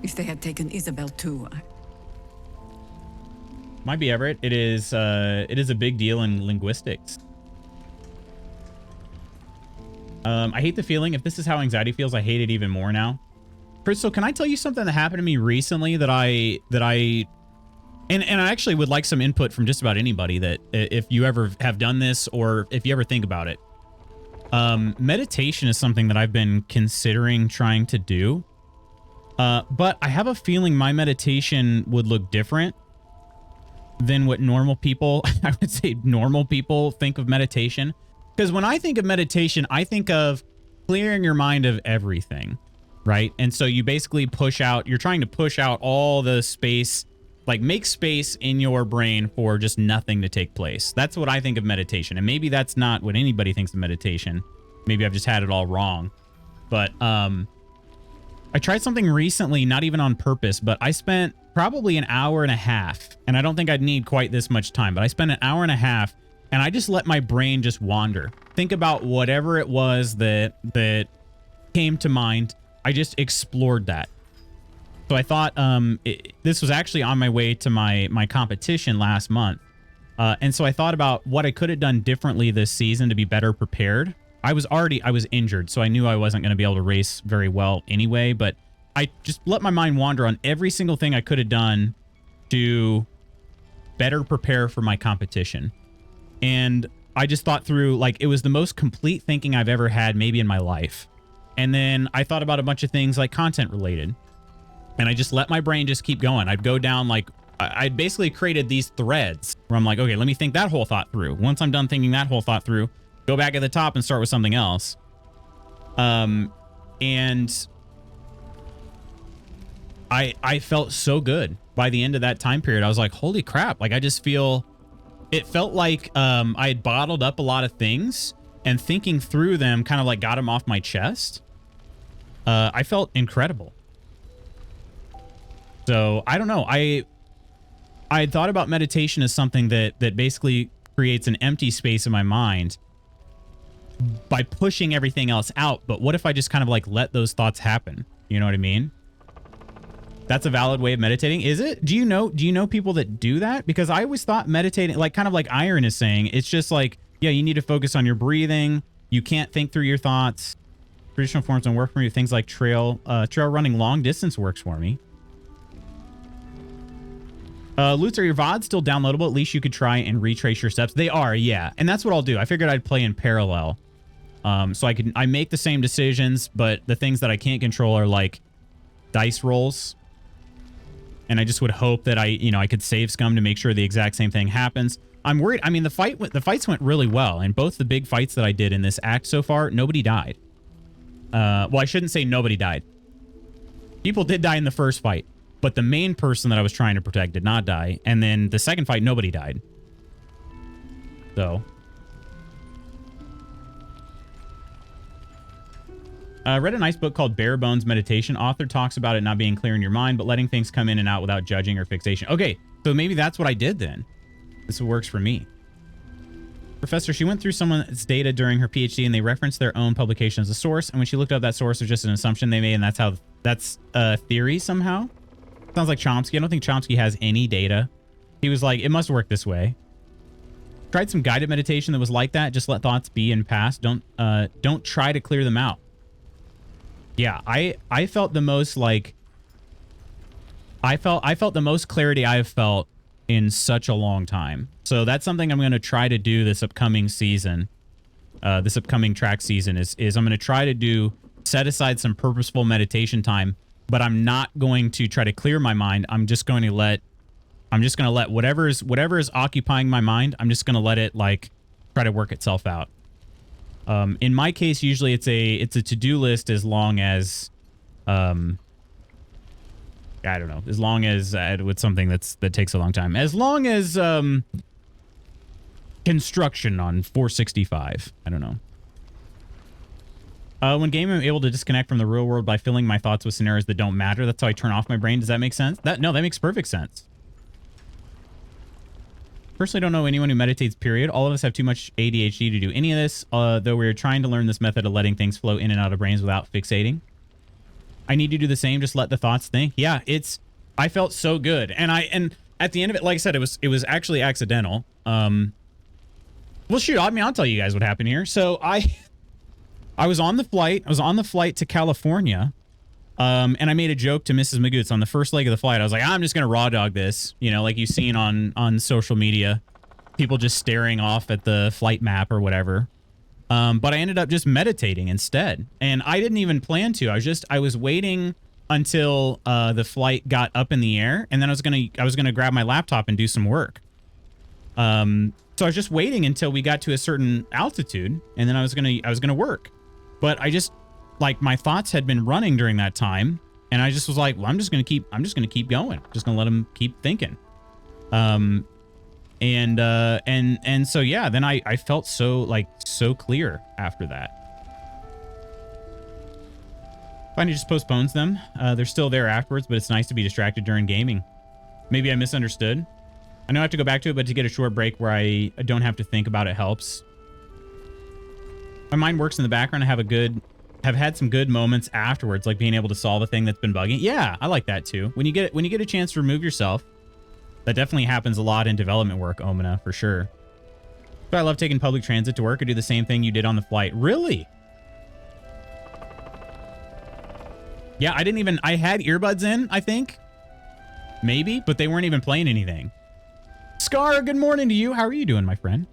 S6: If they had taken Isabel too,
S1: Might be Everett. It is a big deal in linguistics. I hate the feeling. If this is how anxiety feels, I hate it even more now. Crystal, can I tell you something that happened to me recently that I actually would like some input from just about anybody that if you ever have done this or if you ever think about it. Meditation is something that I've been considering trying to do. But I have a feeling my meditation would look different than what normal people, I would say normal people think of meditation. Because when I think of meditation, I think of clearing your mind of everything, right? And so you basically you're trying to push out all the space, like make space in your brain for just nothing to take place. That's what I think of meditation. And maybe that's not what anybody thinks of meditation. Maybe I've just had it all wrong. But I tried something recently, not even on purpose, but I spent probably an hour and a half. And I don't think I'd need quite this much time, but I spent an hour and a half and I just let my brain just wander. Think about whatever it was that came to mind. I just explored that. So I thought this was actually on my way to my competition last month. And so I thought about what I could have done differently this season to be better prepared. I was injured, so I knew I wasn't going to be able to race very well anyway, but I just let my mind wander on every single thing I could have done to better prepare for my competition. And I just thought through, like, it was the most complete thinking I've ever had maybe in my life. And then I thought about a bunch of things like content related. And I just let my brain just keep going. I'd go down, like, I basically created these threads where I'm like, okay, let me think that whole thought through. Once I'm done thinking that whole thought through, go back at the top and start with something else. And I felt so good by the end of that time period. I was like, holy crap. Like, I just feel, it felt like I had bottled up a lot of things and thinking through them kind of like got them off my chest. I felt incredible. So I don't know. I had thought about meditation as something that basically creates an empty space in my mind by pushing everything else out. But what if I just kind of like let those thoughts happen? You know what I mean? That's a valid way of meditating. Is it? Do you know people that do that? Because I always thought meditating, like kind of like Iron is saying, it's just like, yeah, you need to focus on your breathing. You can't think through your thoughts. Traditional forms don't work for me. Things like trail running long distance works for me. Lutz, are your VODs still downloadable? At least you could try and retrace your steps. They are, yeah. And that's what I'll do. I figured I'd play in parallel. So I make the same decisions, but the things that I can't control are like dice rolls. And I just would hope that I could save scum to make sure the exact same thing happens. I'm worried. I mean, the fights went really well. And both the big fights that I did in this act so far, nobody died. Well, I shouldn't say nobody died. People did die in the first fight. But the main person that I was trying to protect did not die. And then the second fight, nobody died. So. I read a nice book called Bare Bones Meditation. Author talks about it not being clear in your mind, but letting things come in and out without judging or fixation. Okay, So maybe that's what I did then. This works for me. Professor, she went through someone's data during her PhD and they referenced their own publication as a source. And when she looked up that source, it was just an assumption they made. And that's a theory somehow. Sounds like Chomsky. I don't think Chomsky has any data. He was like, it must work this way. Tried some guided meditation that was like that. Just let thoughts be and pass. Don't try to clear them out. Yeah, I felt the most like I felt the most clarity I've felt in such a long time. So that's something I'm going to try to do this upcoming season. This upcoming track season is I'm going to try to set aside some purposeful meditation time, but I'm not going to try to clear my mind. I'm just going to let whatever is occupying my mind, I'm just going to let it like try to work itself out. In my case, usually it's a to-do list as long as I don't know, as long as with something that takes a long time. As long as construction on 465. I don't know. When gaming, I'm able to disconnect from the real world by filling my thoughts with scenarios that don't matter. That's how I turn off my brain. Does that make sense? No, that makes perfect sense. Personally, don't know anyone who meditates, period. All of us have too much ADHD to do any of this, though we're trying to learn this method of letting things flow in and out of brains without fixating. I need to do the same. Just let the thoughts think. Yeah, I felt so good. And at the end of it, like I said, it was actually accidental. Well, shoot, I mean, I'll tell you guys what happened here. So I was on the flight. I was on the flight to California. And I made a joke to Mrs. Magoots on the first leg of the flight. I was like, I'm just going to raw dog this, you know, like you've seen on social media, people just staring off at the flight map or whatever. But I ended up just meditating instead. And I didn't even plan to. I was waiting until the flight got up in the air, and then I was going to grab my laptop and do some work. So I was just waiting until we got to a certain altitude, and then I was going to work. But I just, like, my thoughts had been running during that time, and I just was like, well, I'm just going to keep going. Just going to let them keep thinking. And so, yeah, then I felt so clear after that. Finally just postpones them. They're still there afterwards, but it's nice to be distracted during gaming. Maybe I misunderstood. I know I have to go back to it, but to get a short break where I don't have to think about it helps. My mind works in the background. I have had some good moments afterwards, like being able to solve a thing that's been bugging. Yeah, I like that too. When you get a chance to remove yourself, that definitely happens a lot in development work, Omina, for sure. But I love taking public transit to work or do the same thing you did on the flight. Really? Yeah, I had earbuds in, I think. Maybe, but they weren't even playing anything. Scar, good morning to you. How are you doing, my friend?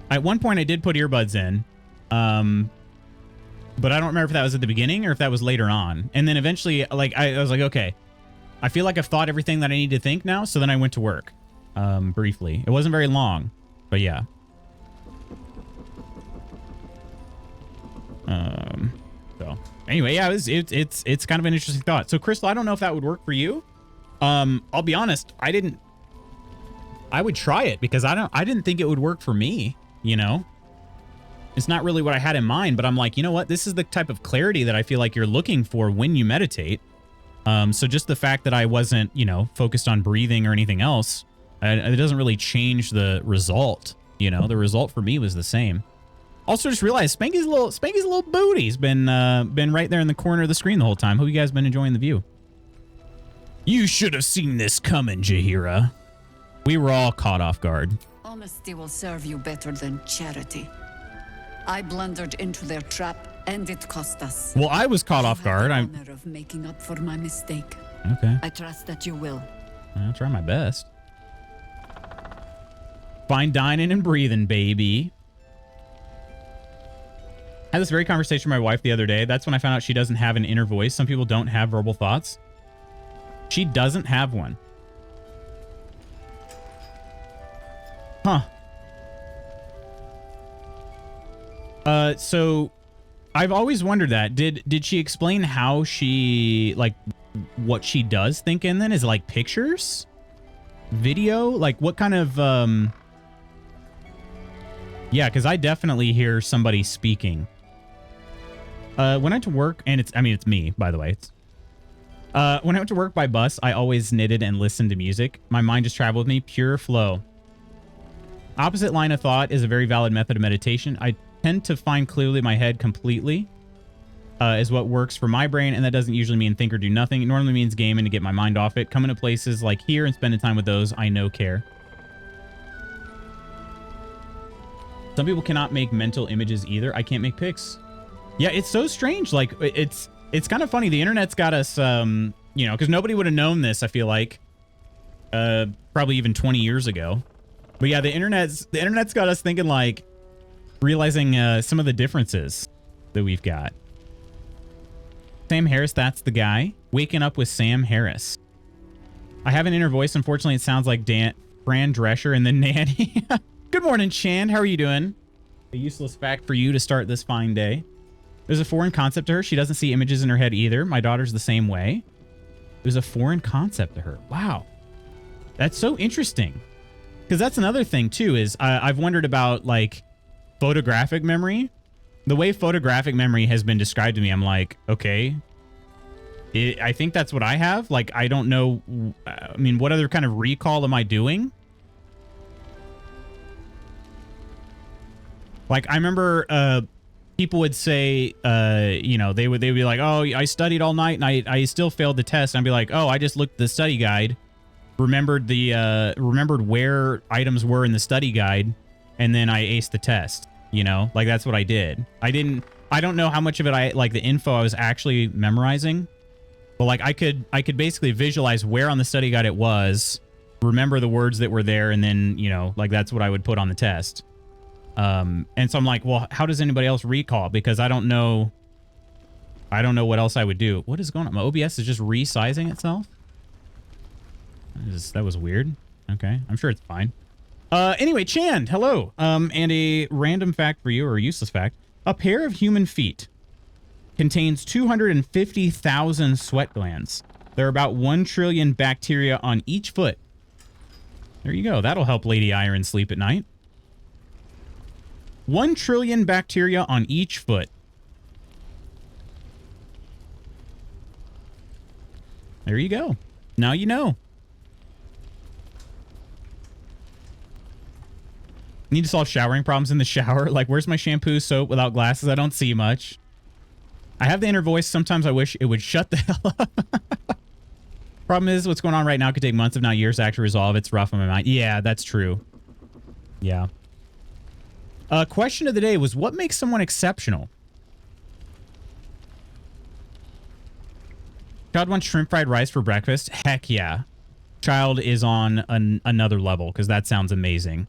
S1: At one point, I did put earbuds in. But I don't remember if that was at the beginning or if that was later on. And then eventually, like, I was like, okay, I feel like I've thought everything that I need to think now. So then I went to work, briefly. It wasn't very long, but yeah. So anyway, yeah, it's kind of an interesting thought. So Crystal, I don't know if that would work for you. I'll be honest, I would try it because I didn't think it would work for me, you know? It's not really what I had in mind, but I'm like, you know what? This is the type of clarity that I feel like you're looking for when you meditate. So just the fact that I wasn't, you know, focused on breathing or anything else, it doesn't really change the result. You know, the result for me was the same. Also, just realized Spanky's little booty's been right there in the corner of the screen the whole time. Hope you guys been enjoying the view. You should have seen this coming, Jaheira. We were all caught off guard.
S6: Honesty will serve you better than charity. I blundered into their trap, and it cost us.
S1: Well, I was caught off guard.
S6: I'm honor of making up for my mistake.
S1: Okay.
S6: I trust that you will.
S1: I'll try my best. Fine dining and breathing, baby. I had this very conversation with my wife the other day. That's when I found out she doesn't have an inner voice. Some people don't have verbal thoughts. She doesn't have one. Huh. So I've always wondered that. Did she explain how she, like, what she does think in then? Is it like pictures? Video? Like what kind of, yeah, because I definitely hear somebody speaking. When I went to work, and it's me, by the way. When I went to work by bus, I always knitted and listened to music. My mind just traveled with me, pure flow. Opposite line of thought is a very valid method of meditation. I tend to find clearly my head completely is what works for my brain, and that doesn't usually mean think or do nothing. It normally means gaming to get my mind off it. Coming to places like here and spending time with those I know care. Some people cannot make mental images either. I can't make pics. Yeah, it's so strange. Like, it's kind of funny. The internet's got us, you know, because nobody would have known this, I feel like, probably even 20 years ago. But yeah, the internet's got us thinking, like, realizing some of the differences that we've got. Sam Harris, that's the guy. Waking Up with Sam Harris. I have an inner voice. Unfortunately, it sounds like Fran Drescher and the nanny. Good morning, Chan. How are you doing? A useless fact for you to start this fine day. There's a foreign concept to her. She doesn't see images in her head either. My daughter's the same way. There's a foreign concept to her. Wow. That's so interesting. Because that's another thing, too, is I've wondered about, like, photographic memory. The way photographic memory has been described to me, I'm like, okay. I think that's what I have. Like, I don't know. I mean, what other kind of recall am I doing? Like, I remember people would say, you know, they would be like, oh, I studied all night and I still failed the test. And I'd be like, oh, I just looked at the study guide, remembered where items were in the study guide, and then I aced the test. You know, like that's what I did. I don't know how much of it like the info I was actually memorizing, but like I could basically visualize where on the study guide it was, remember the words that were there, and then, you know, like that's what I would put on the test. And so I'm like, well, how does anybody else recall? Because I don't know what else I would do. What is going on? My OBS is just resizing itself. That was weird. Okay. I'm sure it's fine. Anyway, Chan, hello. And a random fact for you, or a useless fact. A pair of human feet contains 250,000 sweat glands. There are about 1 trillion bacteria on each foot. There you go. That'll help Lady Iron sleep at night. 1 trillion bacteria on each foot. There you go. Now you know. Need to solve showering problems in the shower. Like, where's my shampoo, soap without glasses? I don't see much. I have the inner voice. Sometimes I wish it would shut the hell up. Problem is, what's going on right now could take months, if not years, to actually resolve. It's rough on my mind. Yeah, that's true. Yeah. Question of the day was, what makes someone exceptional? Child wants shrimp fried rice for breakfast. Heck yeah. Child is on another level, because that sounds amazing.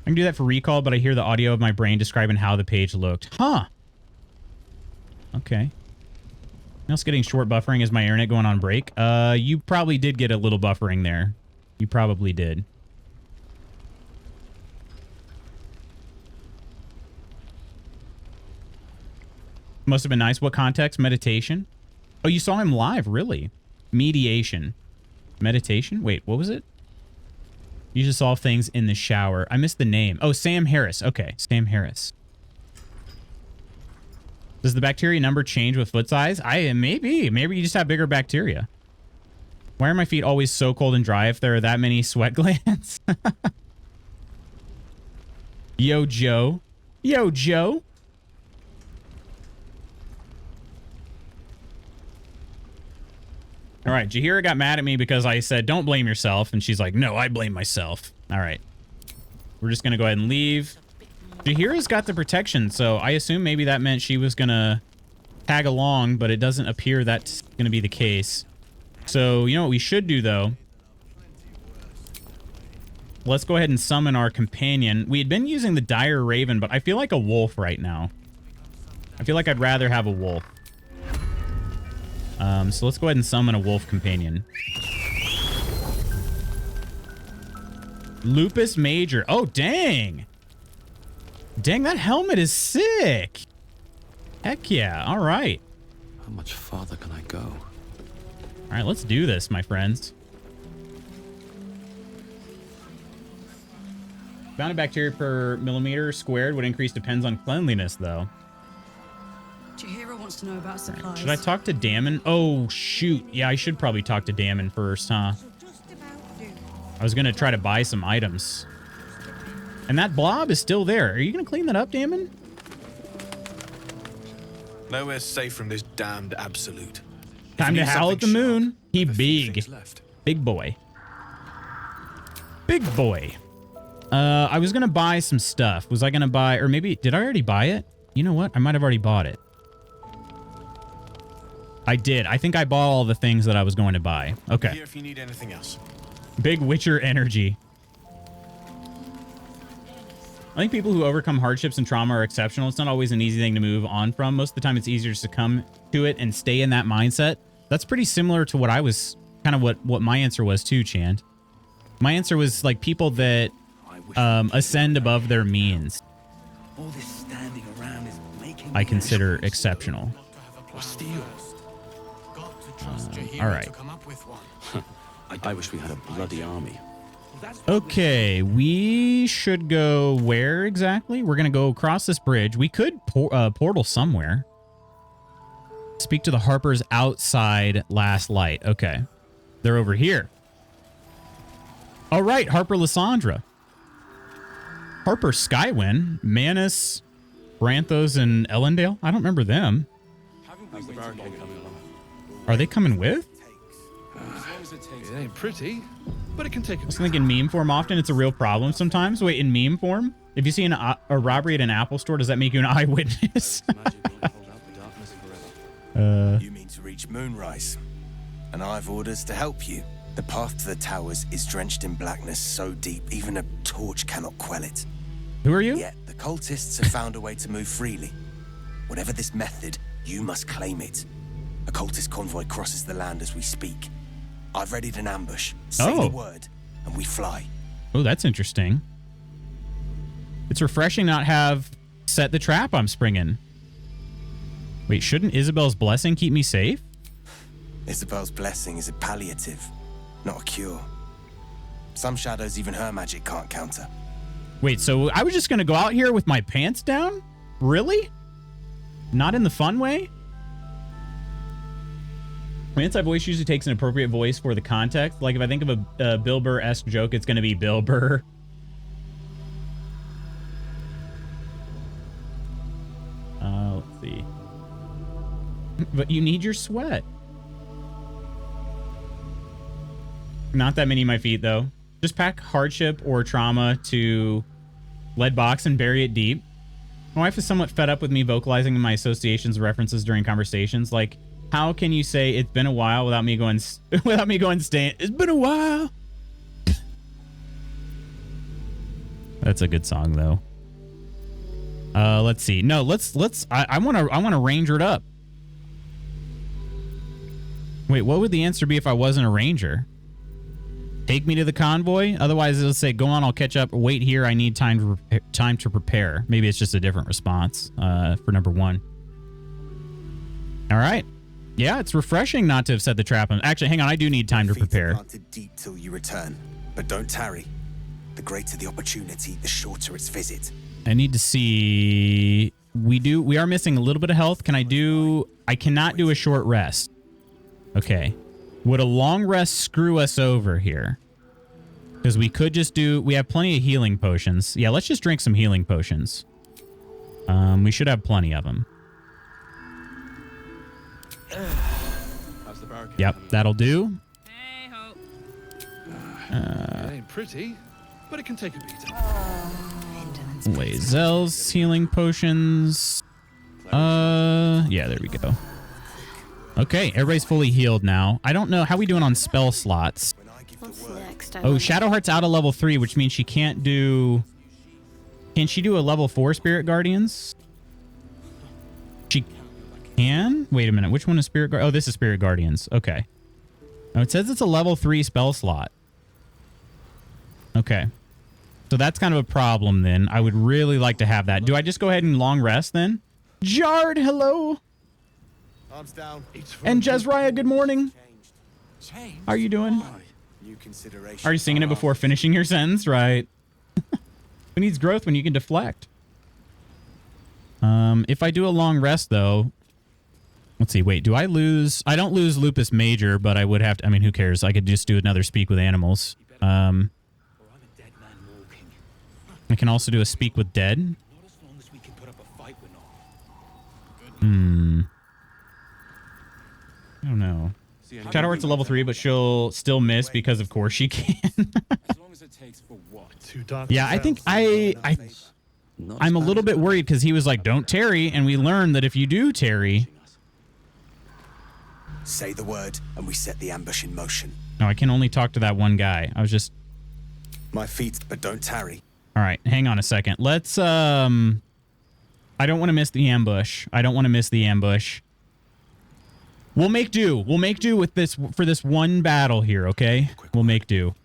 S1: I can do that for recall, but I hear the audio of my brain describing how the page looked. Huh. Okay. Else getting short buffering. Is my internet going on break? You probably did get a little buffering there. You probably did. Must have been nice. What context? Meditation? Oh, you saw him live, really? Mediation. Meditation? Wait, what was it? You just solve things in the shower. I missed the name. Oh, Sam Harris. Okay, Sam Harris. Does the bacteria number change with foot size? Maybe you just have bigger bacteria. Why are my feet always so cold and dry if there are that many sweat glands? Yo, Joe. Yo, Joe. All right, Jahira got mad at me because I said, don't blame yourself. And she's like, no, I blame myself. All right. We're just going to go ahead and leave. Jahira's got the protection, so I assume maybe that meant she was going to tag along, but it doesn't appear that's going to be the case. So, you know what we should do, though? Let's go ahead and summon our companion. We had been using the Dire Raven, but I feel like a wolf right now. I feel like I'd rather have a wolf. So let's go ahead and summon a wolf companion. Lupus Major. Oh, dang. Dang, that helmet is sick. Heck yeah. All right.
S5: How much farther can I go?
S1: All right, let's do this, my friends. Amount of bacteria per millimeter squared would increase depends on cleanliness, though.
S6: Chihiro wants
S7: wants to know about supplies.
S1: Should I talk to Damon? Oh, shoot. Yeah, I should probably talk to Damon first, huh? I was going to try to buy some items. And that blob is still there. Are you going to clean that up, Damon?
S8: Nowhere safe from this damned absolute.
S1: Time to howl at the moon. He big. Big boy. Big boy. I was going to buy some stuff. Was I going to buy, or maybe, did I already buy it? You know what? I might have already bought it. I did. I think I bought all the things that I was going to buy. Okay.
S8: Here if you need anything else.
S1: Big Witcher energy. I think people who overcome hardships and trauma are exceptional. It's not always an easy thing to move on from. Most of the time, it's easier to succumb to it and stay in that mindset. That's pretty similar to what I was, kind of what my answer was too, Chand. My answer was like people that ascend above their means.
S5: All this standing around is making
S1: I consider exceptional. All right.
S5: I wish we had a bloody army.
S1: Okay, we should go where exactly? We're going to go across this bridge. We could portal somewhere. Speak to the Harpers outside last light. Okay. They're over here. All right, Harper Lysandra. Harper Skywin, Manus, Branthos, and Ellendale. I don't remember them. Are they coming with?
S9: It ain't pretty, but it can take.
S1: I was thinking meme form often. It's a real problem sometimes. Wait, in meme form? If you see a robbery at an Apple store, does that make you an eyewitness?
S10: You mean to reach Moonrise, and I've orders to help you. The path to the towers is drenched in blackness so deep, even a torch cannot quell it.
S1: Who are you?
S10: Yet the cultists have found a way to move freely. Whatever this method, you must claim it. A cultist convoy crosses the land as we speak. I've readied an ambush. Say the word, and we fly.
S1: Oh, that's interesting. It's refreshing not have set the trap I'm springing. Wait, shouldn't Isabel's blessing keep me safe?
S10: Isabel's blessing is a palliative, not a cure. Some shadows even her magic can't counter.
S1: Wait, so I was just going to go out here with my pants down? Really? Not in the fun way? My anti-voice usually takes an appropriate voice for the context. Like if I think of a Bill Burr-esque joke, it's going to be Bill Burr. Let's see. But you need your sweat. Not that many of my feet, though. Just pack hardship or trauma to lead box and bury it deep. My wife is somewhat fed up with me vocalizing my associations and references during conversations. Like, how can you say it's been a while without me going staying? It's been a while. That's a good song, though. Let's see. No, I want to ranger it up. Wait, what would the answer be if I wasn't a ranger? Take me to the convoy. Otherwise, it'll say, go on, I'll catch up. Wait here. I need time to prepare. Maybe it's just a different response for number one. All right. Yeah, it's refreshing not to have set the trap. Actually, hang on. I do need time to prepare.
S10: Planted deep till you return, but don't tarry. The greater the opportunity, the shorter its visit.
S1: I need to see. We are missing a little bit of health. I cannot do a short rest. Okay. Would a long rest screw us over here? Because we could just we have plenty of healing potions. Yeah, let's just drink some healing potions. We should have plenty of them. Yep, that'll do.
S9: It ain't pretty, but it can take a beating.
S1: Lae'zel's healing potions. Yeah, there we go. Okay, everybody's fully healed now. I don't know how we doing on spell slots.
S3: What's next?
S1: Oh, Shadowheart's out of level 3, which means she can't do. Can she do a level 4 Spirit Guardians? She can? Wait a minute. Which one is Spirit Guardians? Oh, this is Spirit Guardians. Okay. Now it says it's a level 3 spell slot. Okay. So that's kind of a problem then. I would really like to have that. Do I just go ahead and long rest then? Jard, hello.
S10: Arms down.
S1: And Jezraiah, good morning. How are you doing? Are you singing it before finishing your sentence? Right. Who needs growth when you can deflect? If I do a long rest, though, Let's see. Wait, do I lose? I don't lose Lupus Major, but I would have to. I mean, who cares? I could just do another speak with animals. I can also do a speak with dead. I don't know. Shadow Heart's a level 3, but she'll still miss because, of course, she can. Yeah, I think I'm a little bit worried because he was like, "Don't tarry," and we learned that if you do tarry,
S10: say the word, and we set the ambush in motion.
S1: No, I can only talk to that one guy. I was just
S10: my feet, but don't tarry.
S1: All right, hang on a second. Let's I don't want to miss the ambush. I don't want to miss the ambush. We'll make do. We'll make do with this for this one battle here, okay? We'll make do.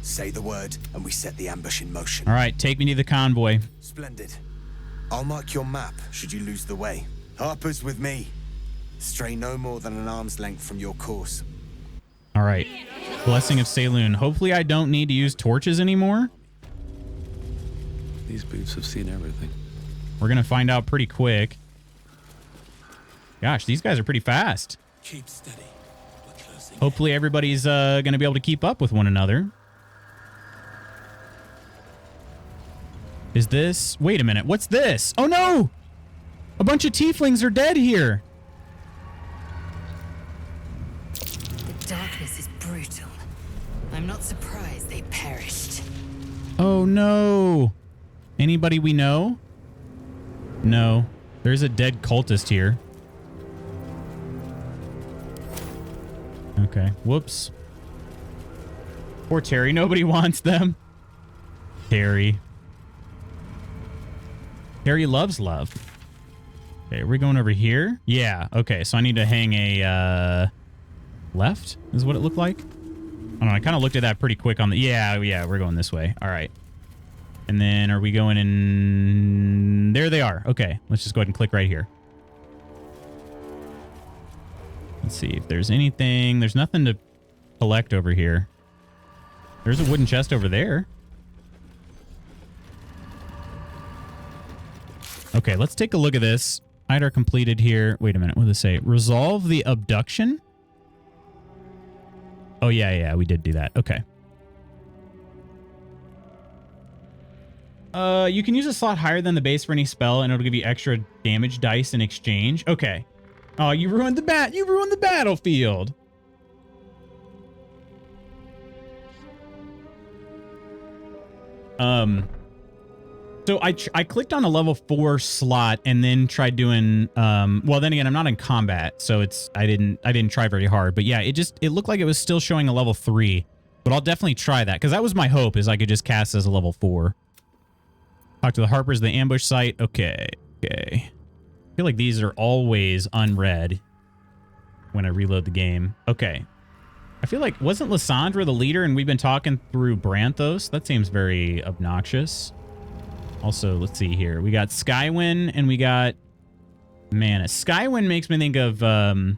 S10: Say the word, and we set the ambush in motion.
S1: All right, take me to the convoy.
S10: Splendid. I'll mark your map should you lose the way. Harper's with me. Stray no more than an arm's length from your course.
S1: All right. Blessing of Saloon. Hopefully I don't need to use torches anymore.
S5: These boots have seen everything.
S1: We're going to find out pretty quick. Gosh, these guys are pretty fast.
S10: Keep steady.
S1: Hopefully everybody's going to be able to keep up with one another. Is this... Wait a minute. What's this? Oh, no! A bunch of tieflings are dead here.
S6: The darkness is brutal. I'm not surprised they perished.
S1: Oh, no. Anybody we know? No. There's a dead cultist here. Okay. Whoops. Poor Terry. Nobody wants them. Terry. Terry loves love. Okay, are we going over here? Yeah. Okay, so I need to hang a left is what it looked like. I don't know. I kind of looked at that pretty quick on the... Yeah, we're going this way. All right. And then are we going in... There they are. Okay, let's just go ahead and click right here. Let's see if there's anything. There's nothing to collect over here. There's a wooden chest over there. Okay, let's take a look at this. IDAR completed here. Wait a minute. What does it say? Resolve the abduction? Oh, yeah, we did do that. Okay. You can use a slot higher than the base for any spell, and it'll give you extra damage dice in exchange. Okay. Oh, you ruined the You ruined the battlefield. So I clicked on a level 4 slot and then tried doing well, then again, I'm not in combat, so I didn't try very hard, but yeah, it looked like it was still showing a level 3, but I'll definitely try that because that was my hope, is I could just cast as a level 4. Talk to the Harpers, the ambush site. Okay. I feel like these are always unread when I reload the game. Okay. I feel like, wasn't Lysandra the leader and we've been talking through Branthos? That seems very obnoxious. Also, let's see here. We got Skywin and we got Mana. Skywin makes me think of the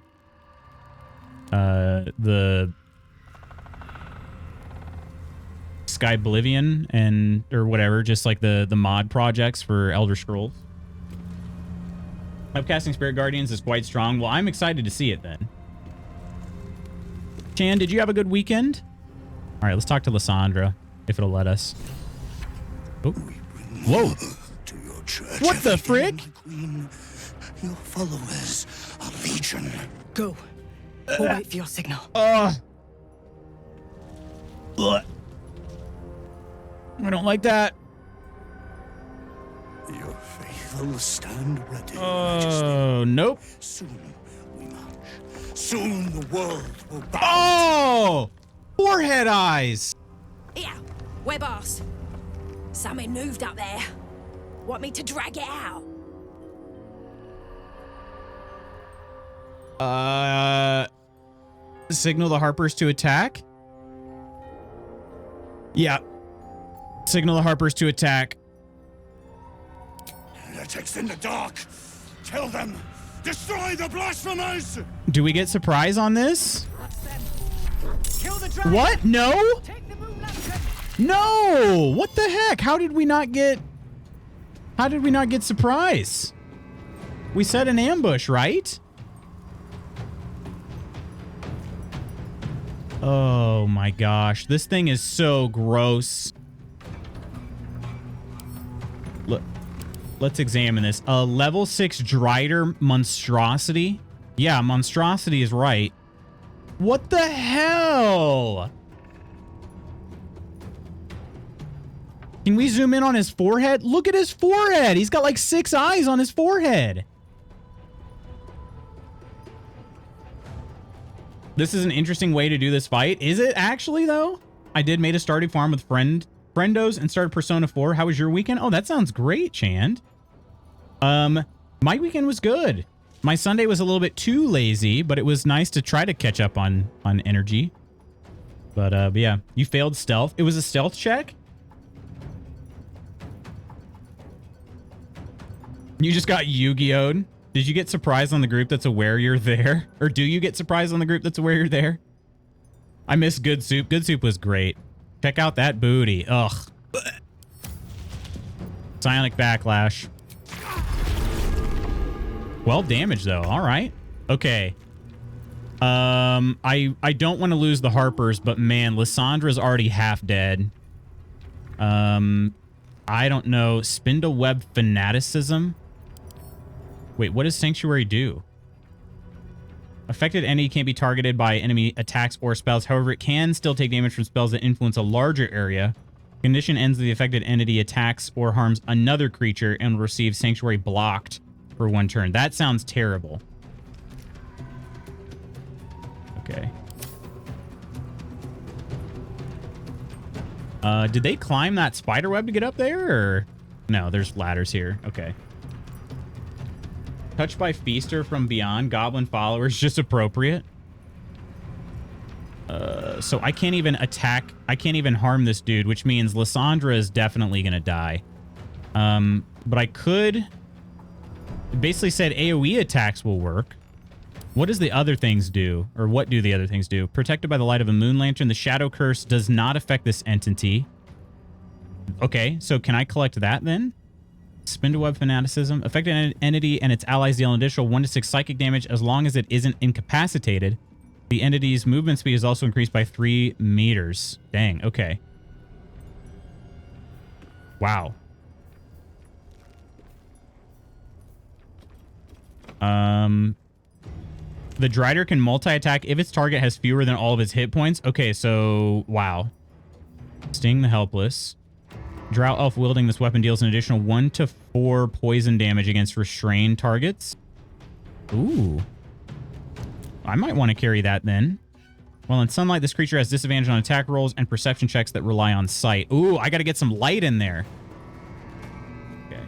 S1: Sky Oblivion and or whatever, just like the mod projects for Elder Scrolls. Upcasting Spirit Guardians is quite strong. Well, I'm excited to see it then. Chan, did you have a good weekend? All right, let's talk to Lysandra, if it'll let us. Oh. Whoa. What the frick?
S7: Queen, your followers are legion.
S6: Go. We'll wait for your signal.
S1: I don't like that.
S7: Your faithful stand ready.
S1: Oh, nope.
S7: Soon we march. Soon the world will bow.
S1: Oh! Forehead eyes.
S4: Yeah, we're boss. Something moved up there. Want me to drag it out?
S1: Signal the Harpers to attack? Yeah. Signal the Harpers to attack.
S7: Heretics in the dark. Tell them. Destroy the blasphemers.
S1: Do we get surprise on this?
S7: Kill the dragon.
S1: What? No?
S7: Take the moon lantern.
S1: No! What the heck? How did we not get surprise? We set an ambush, right? Oh my gosh. This thing is so gross. Look, let's examine this. A level 6 Drider monstrosity. Yeah, monstrosity is right. What the hell? Can we zoom in on his forehead? Look at his forehead. He's got like 6 eyes on his forehead. This is an interesting way to do this fight. Is it actually, though? I did made a starting farm with friendos and started Persona 4. How was your weekend? Oh, that sounds great, Chand. My weekend was good. My Sunday was a little bit too lazy, but it was nice to try to catch up on energy. But yeah, you failed stealth. It was a stealth check? You just got Yu-Gi-Oh'd. Did you get surprised on the group that's aware you're there? Or do you get surprised on the group that's aware you're there? I miss Good Soup. Good Soup was great. Check out that booty. Ugh. Psionic Backlash. 12 damage, though. All right. Okay. I don't want to lose the Harpers, but man, Lyssandra's already half dead. I don't know. Spindle Web Fanaticism. Wait, what does Sanctuary do? Affected entity can't be targeted by enemy attacks or spells. However, it can still take damage from spells that influence a larger area. Condition ends the affected entity attacks or harms another creature and will receive Sanctuary blocked for 1 turn. That sounds terrible. Okay. Did they climb that spider web to get up there, or? No, there's ladders here. Okay. Touched by Feaster from beyond. Goblin followers, just appropriate. So I can't even attack. I can't even harm this dude, which means Lysandra is definitely going to die. But I could... It basically said AoE attacks will work. What does the other things do? Or what do the other things do? Protected by the light of a moon lantern. The shadow curse does not affect this entity. Okay, so can I collect that then? Spindleweb Fanaticism. Affected entity and its allies deal an additional 1 to 6 psychic damage as long as it isn't incapacitated. The entity's movement speed is also increased by 3 meters. Dang, okay. Wow. The Drider can multi-attack if its target has fewer than all of its hit points. Okay, so, wow. Sting the Helpless. Drow Elf wielding this weapon deals an additional 1 to 4 poison damage against restrained targets. Ooh. I might want to carry that then. While in sunlight, this creature has disadvantage on attack rolls and perception checks that rely on sight. Ooh, I got to get some light in there. Okay.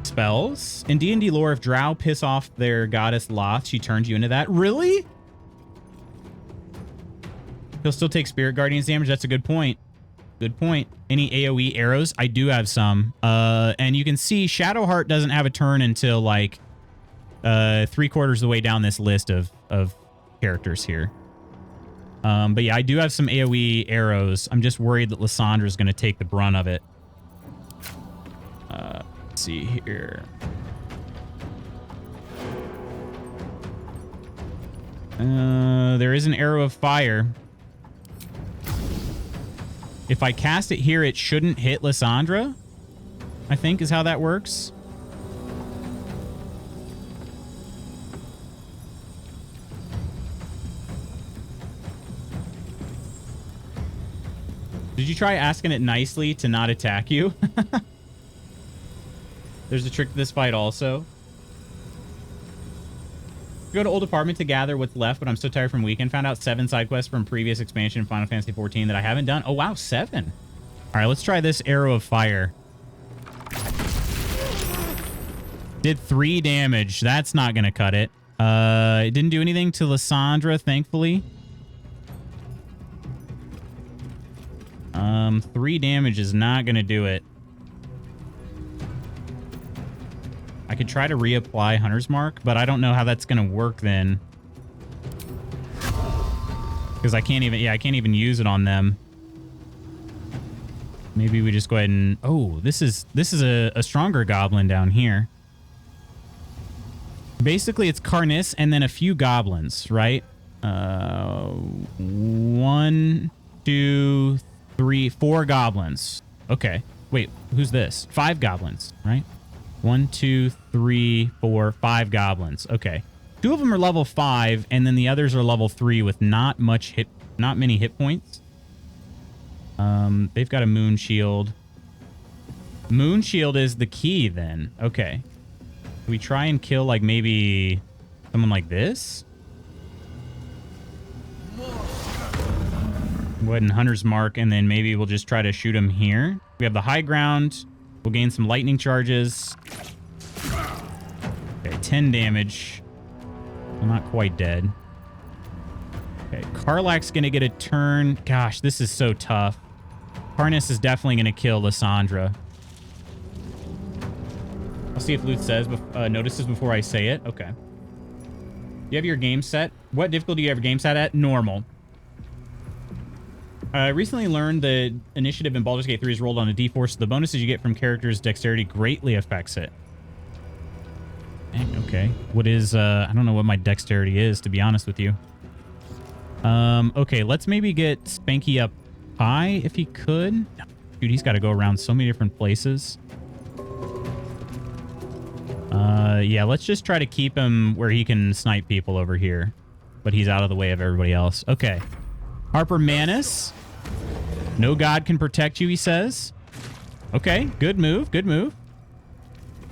S1: Spells. In D&D lore, if Drow piss off their goddess Loth, she turns you into that. Really? He'll still take Spirit Guardians damage. That's a good point. Good point. Any AoE arrows? I do have some. And you can see Shadowheart doesn't have a turn until like 3/4 of the way down this list of characters here. But yeah, I do have some AoE arrows. I'm just worried that Lysandra is going to take the brunt of it. Let's see here. There is an arrow of fire. If I cast it here, it shouldn't hit Lysandra, I think is how that works. Did you try asking it nicely to not attack you? There's a trick to this fight also. Go to old apartment to gather what's left, but I'm so tired from weekend. Found out 7 side quests from previous expansion in Final Fantasy XIV that I haven't done. Oh, wow, 7. All right, let's try this arrow of fire. Did 3 damage. That's not going to cut it. It didn't do anything to Lysandra, thankfully. 3 damage is not going to do it. I could try to reapply Hunter's Mark, but I don't know how that's going to work then. Because I can't even, I can't even use it on them. Maybe we just go ahead and, oh, this is a stronger goblin down here. Basically, it's Carnice and then a few goblins, right? 1, 2, 3, 4 goblins. Okay. Wait, who's this? 5 goblins, right? 1, 2, 3, 4, 5 goblins. Okay. 2 of them are level 5, and then the others are level 3 with not many hit points. They've got a moon shield. Moon shield is the key then. Okay. We try and kill like maybe someone like this. Go ahead and Hunter's Mark, and then maybe we'll just try to shoot him here. We have the high ground. We'll gain some lightning charges. Okay, 10 damage. I'm not quite dead. Okay, Karlach's going to get a turn. Gosh, this is so tough. Harness is definitely going to kill Lysandra. I'll see if Luth says, notices before I say it. Okay. You have your game set. What difficulty do you have your game set at? Normal. I recently learned that initiative in Baldur's Gate 3 is rolled on a d4, so the bonuses you get from characters' dexterity greatly affects it. Okay. What is, I don't know what my dexterity is, to be honest with you. Okay, let's maybe get Spanky up high if he could. Dude, he's got to go around so many different places. Yeah, let's just try to keep him where he can snipe people over here. But he's out of the way of everybody else. Okay. Harper Manus. No god can protect you, he says. Okay, good move, good move.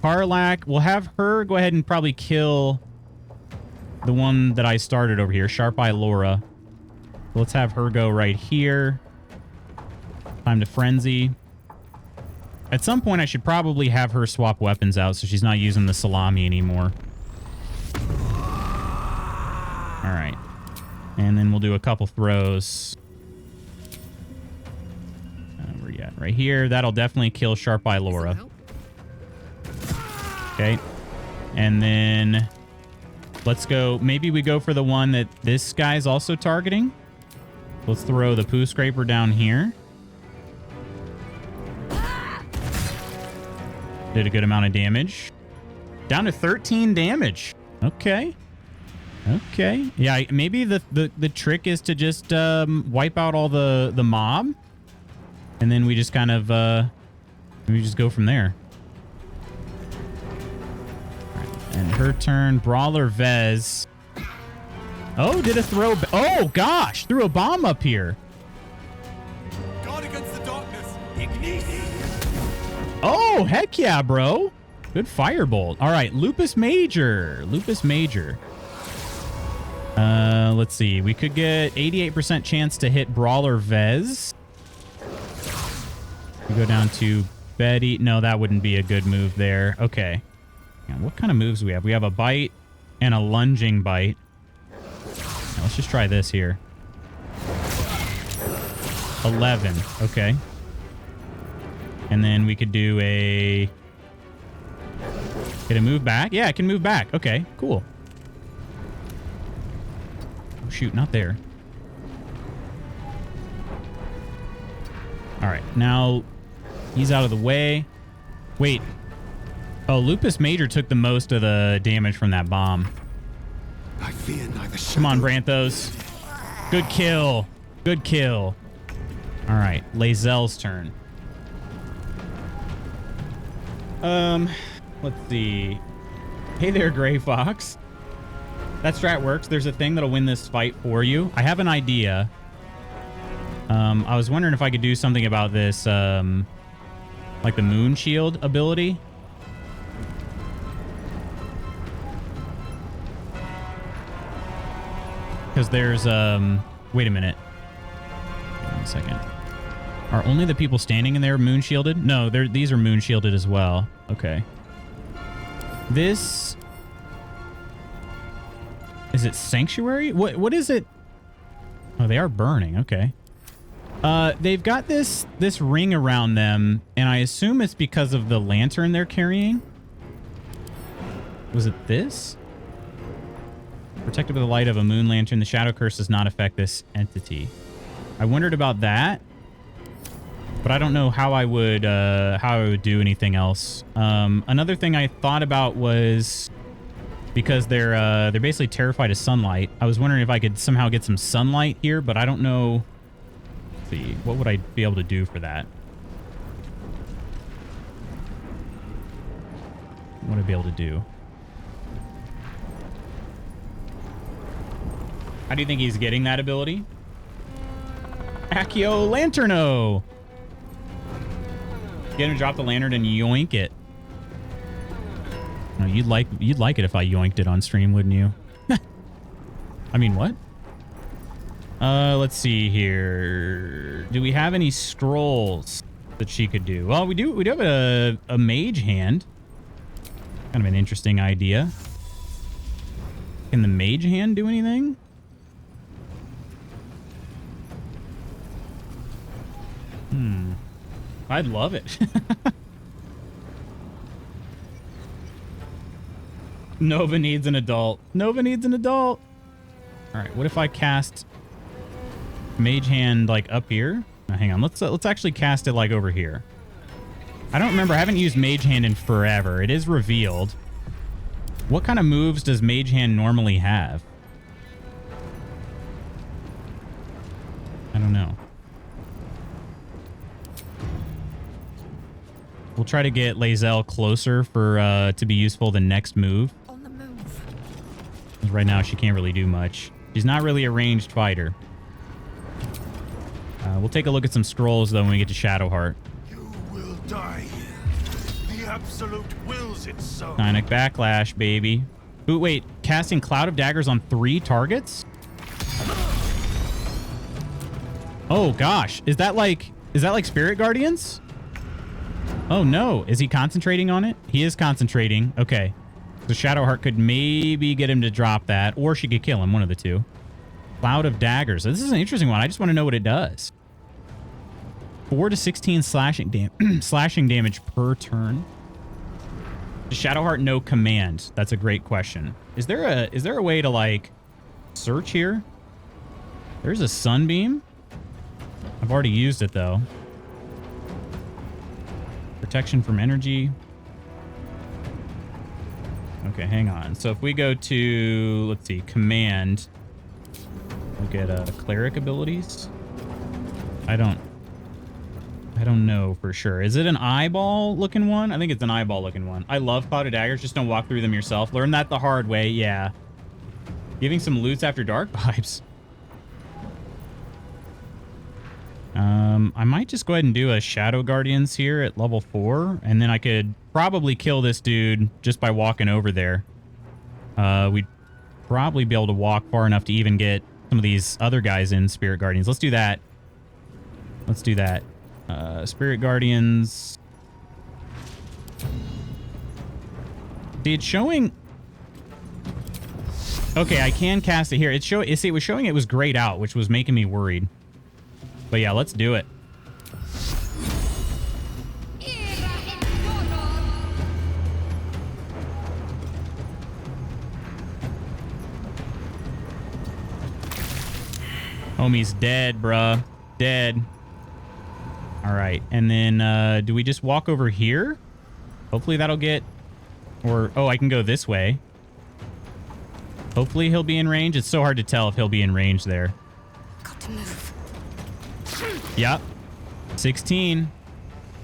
S1: Karlach, we'll have her go ahead and probably kill the one that I started over here, Sharp Eye Laura. Let's have her go right here. Time to frenzy. At some point, I should probably have her swap weapons out so she's not using the salami anymore. All right. And then we'll do a couple throws. Where you at? Right here. That'll definitely kill Sharp Eye Laura. Okay. And then let's go. Maybe we go for the one that this guy's also targeting. Let's throw the poo scraper down here. Did a good amount of damage. Down to 13 damage. Okay. Okay. Yeah, maybe the trick is to just wipe out all the mob. And then we just kind of we just go from there. Right. And her turn. Brawler Vez. Oh, did a throw. Oh, gosh. Threw a bomb up here.
S7: Guard against the darkness. Ignis.
S1: Oh, heck yeah, bro. Good firebolt. All right, Lupus Major. Lupus Major. Let's see. We could get 88% chance to hit Brawler Vez. We go down to Betty. No, that wouldn't be a good move there. Okay. Yeah, what kind of moves do we have? We have a bite and a lunging bite. Now, let's just try this here. 11. Okay. And then we could do a... Can it move back? Yeah, it can move back. Okay, cool. Oh, shoot, not there. All right, now he's out of the way. Wait. Oh, Lupus Major took the most of the damage from that bomb.
S7: I fear neither.
S1: Come on, Branthos. Good kill. Good kill. All right, Lae'zel's turn. Let's see. Hey there, Gray Fox. That strat works. There's a thing that'll win this fight for you. I have an idea. I was wondering if I could do something about this, like the Moon Shield ability. Because there's, wait a minute. Wait a second. Are only the people standing in there moon shielded? No, these are moon shielded as well. Okay. This... Is it Sanctuary? What is it? Oh, they are burning. Okay. They've got this ring around them, and I assume it's because of the lantern they're carrying. Was it this? Protected by the light of a moon lantern, the shadow curse does not affect this entity. I wondered about that. But I don't know how I would do anything else. Another thing I thought about was because they're basically terrified of sunlight. I was wondering if I could somehow get some sunlight here, but I don't know. Let's see, what would I be able to do for that? What would I be able to do? How do you think he's getting that ability? Accio Lanterno! Get him to drop the lantern and yoink it. No, you'd like it if I yoinked it on stream, wouldn't you? I mean, what? Let's see here. Do we have any scrolls that she could do? Well, we do have a mage hand. Kind of an interesting idea. Can the mage hand do anything? I'd love it. Nova needs an adult. Nova needs an adult. All right, what if I cast Mage Hand like up here? Now, hang on, let's actually cast it like over here. I don't remember. I haven't used Mage Hand in forever. It is revealed. What kind of moves does Mage Hand normally have? I don't know. We'll try to get Lae'zel closer for to be useful the next move.
S3: On the move.
S1: Right now, she can't really do much. She's not really a ranged fighter. We'll take a look at some scrolls, though, when we get to Shadowheart.
S7: You will die here. The Absolute wills it so.
S1: Psionic Backlash, baby. Ooh, wait. Casting Cloud of Daggers on 3 targets? Oh, gosh. Is that like Spirit Guardians? Oh, no. Is he concentrating on it? He is concentrating. Okay. So Shadowheart could maybe get him to drop that, or she could kill him. One of the two. Cloud of Daggers. This is an interesting one. I just want to know what it does. 4 to 16 slashing damage per turn. Does Shadowheart know command? That's a great question. Is there a way to, like, search here? There's a Sunbeam. I've already used it, though. Protection from energy. Okay, hang on. So if we go to, let's see, command, look at cleric abilities. I don't know for sure. Is it an eyeball looking one? I think it's an eyeball looking one. I love Cloud of Daggers. Just don't walk through them yourself. Learn that the hard way. Yeah. Giving some loots after dark vibes. I might just go ahead and do a Shadow Guardians here at level 4, and then I could probably kill this dude just by walking over there. We'd probably be able to walk far enough to even get some of these other guys in Spirit Guardians. Let's do that. Let's do that. Spirit Guardians. See, it's showing... Okay, I can cast it here. It was showing it was grayed out, which was making me worried. But yeah, let's do it. Homie's dead, bruh. Dead. All right. And then do we just walk over here? Hopefully that'll get... Or... Oh, I can go this way. Hopefully he'll be in range. It's so hard to tell if he'll be in range there.
S3: Got to move.
S1: Yep. 16.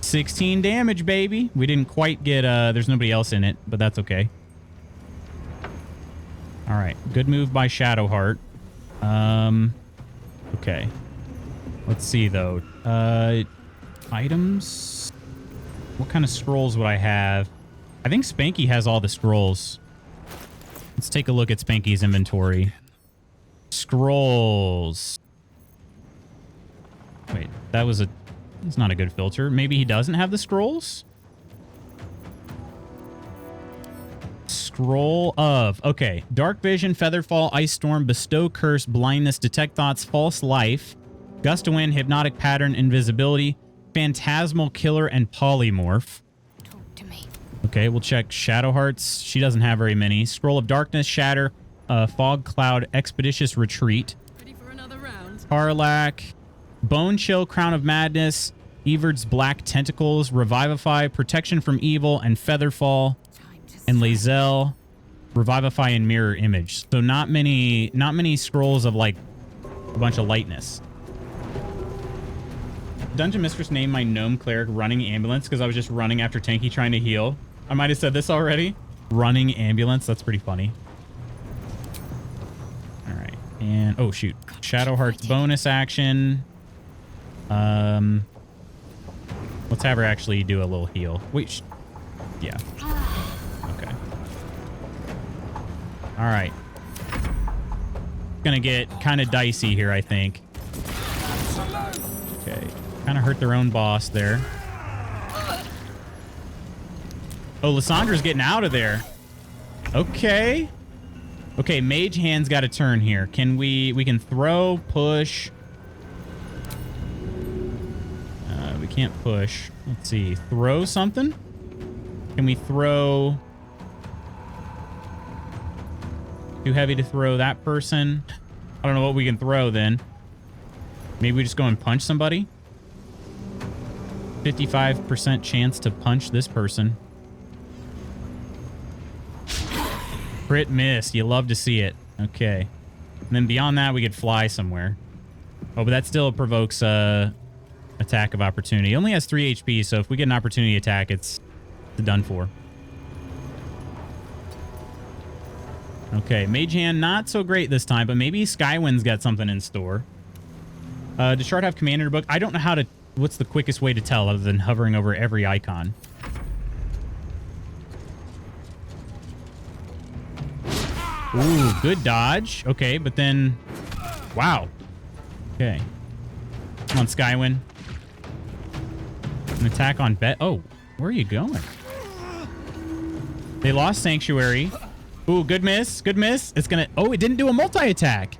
S1: 16 damage, baby. We didn't quite get... there's nobody else in it, but that's okay. All right. Good move by Shadowheart. Okay. Let's see, though. Items? What kind of scrolls would I have? I think Spanky has all the scrolls. Let's take a look at Spanky's inventory. Scrolls. Wait, that's not a good filter. Maybe he doesn't have the scrolls? Scroll of... Okay. Dark Vision, Featherfall, Ice Storm, Bestow Curse, Blindness, Detect Thoughts, False Life, Gust of Wind, Hypnotic Pattern, Invisibility, Phantasmal Killer, and Polymorph.
S3: Talk to me.
S1: Okay, we'll check Shadowheart's. She doesn't have very many. Scroll of Darkness, Shatter, Fog Cloud, Expeditious Retreat.
S4: Ready for another round?
S1: Parlak, Bone Chill, Crown of Madness, Everd's Black Tentacles, Revivify, Protection from Evil, and Featherfall, and Lae'zel. Revivify and mirror image. So not many scrolls of like a bunch of lightness. Dungeon Mistress named my gnome cleric Running Ambulance because I was just running after Tanky trying to heal. I might have said this already. Running Ambulance. That's pretty funny. All right. And oh shoot. Shadow Heart's bonus action. Let's have her actually do a little heal. Wait. Yeah. Okay. All right. Gonna get kind of dicey here, I think. Okay. Kind of hurt their own boss there. Oh, Lyssandra's getting out of there. Okay. Okay, Mage Hand's got a turn here. Can we can throw, push. We can't push. Let's see. Throw something? Can we throw? Too heavy to throw that person. I don't know what we can throw then. Maybe we just go and punch somebody. 55% chance to punch this person. Crit miss. You love to see it. Okay. And then beyond that, we could fly somewhere. Oh, but that still provokes attack of opportunity. It only has 3 HP, so if we get an opportunity attack, it's done for. Okay, Mage Hand, not so great this time, but maybe Skywind's got something in store. Does Shard have Commander Book? I don't know how to... What's the quickest way to tell other than hovering over every icon? Ooh, good dodge. Okay, but then... Wow. Okay. Come on, Skywind. An attack on Bet. Oh, where are you going? They lost Sanctuary. Ooh, good miss. Good miss. It's gonna... Oh, it didn't do a multi-attack.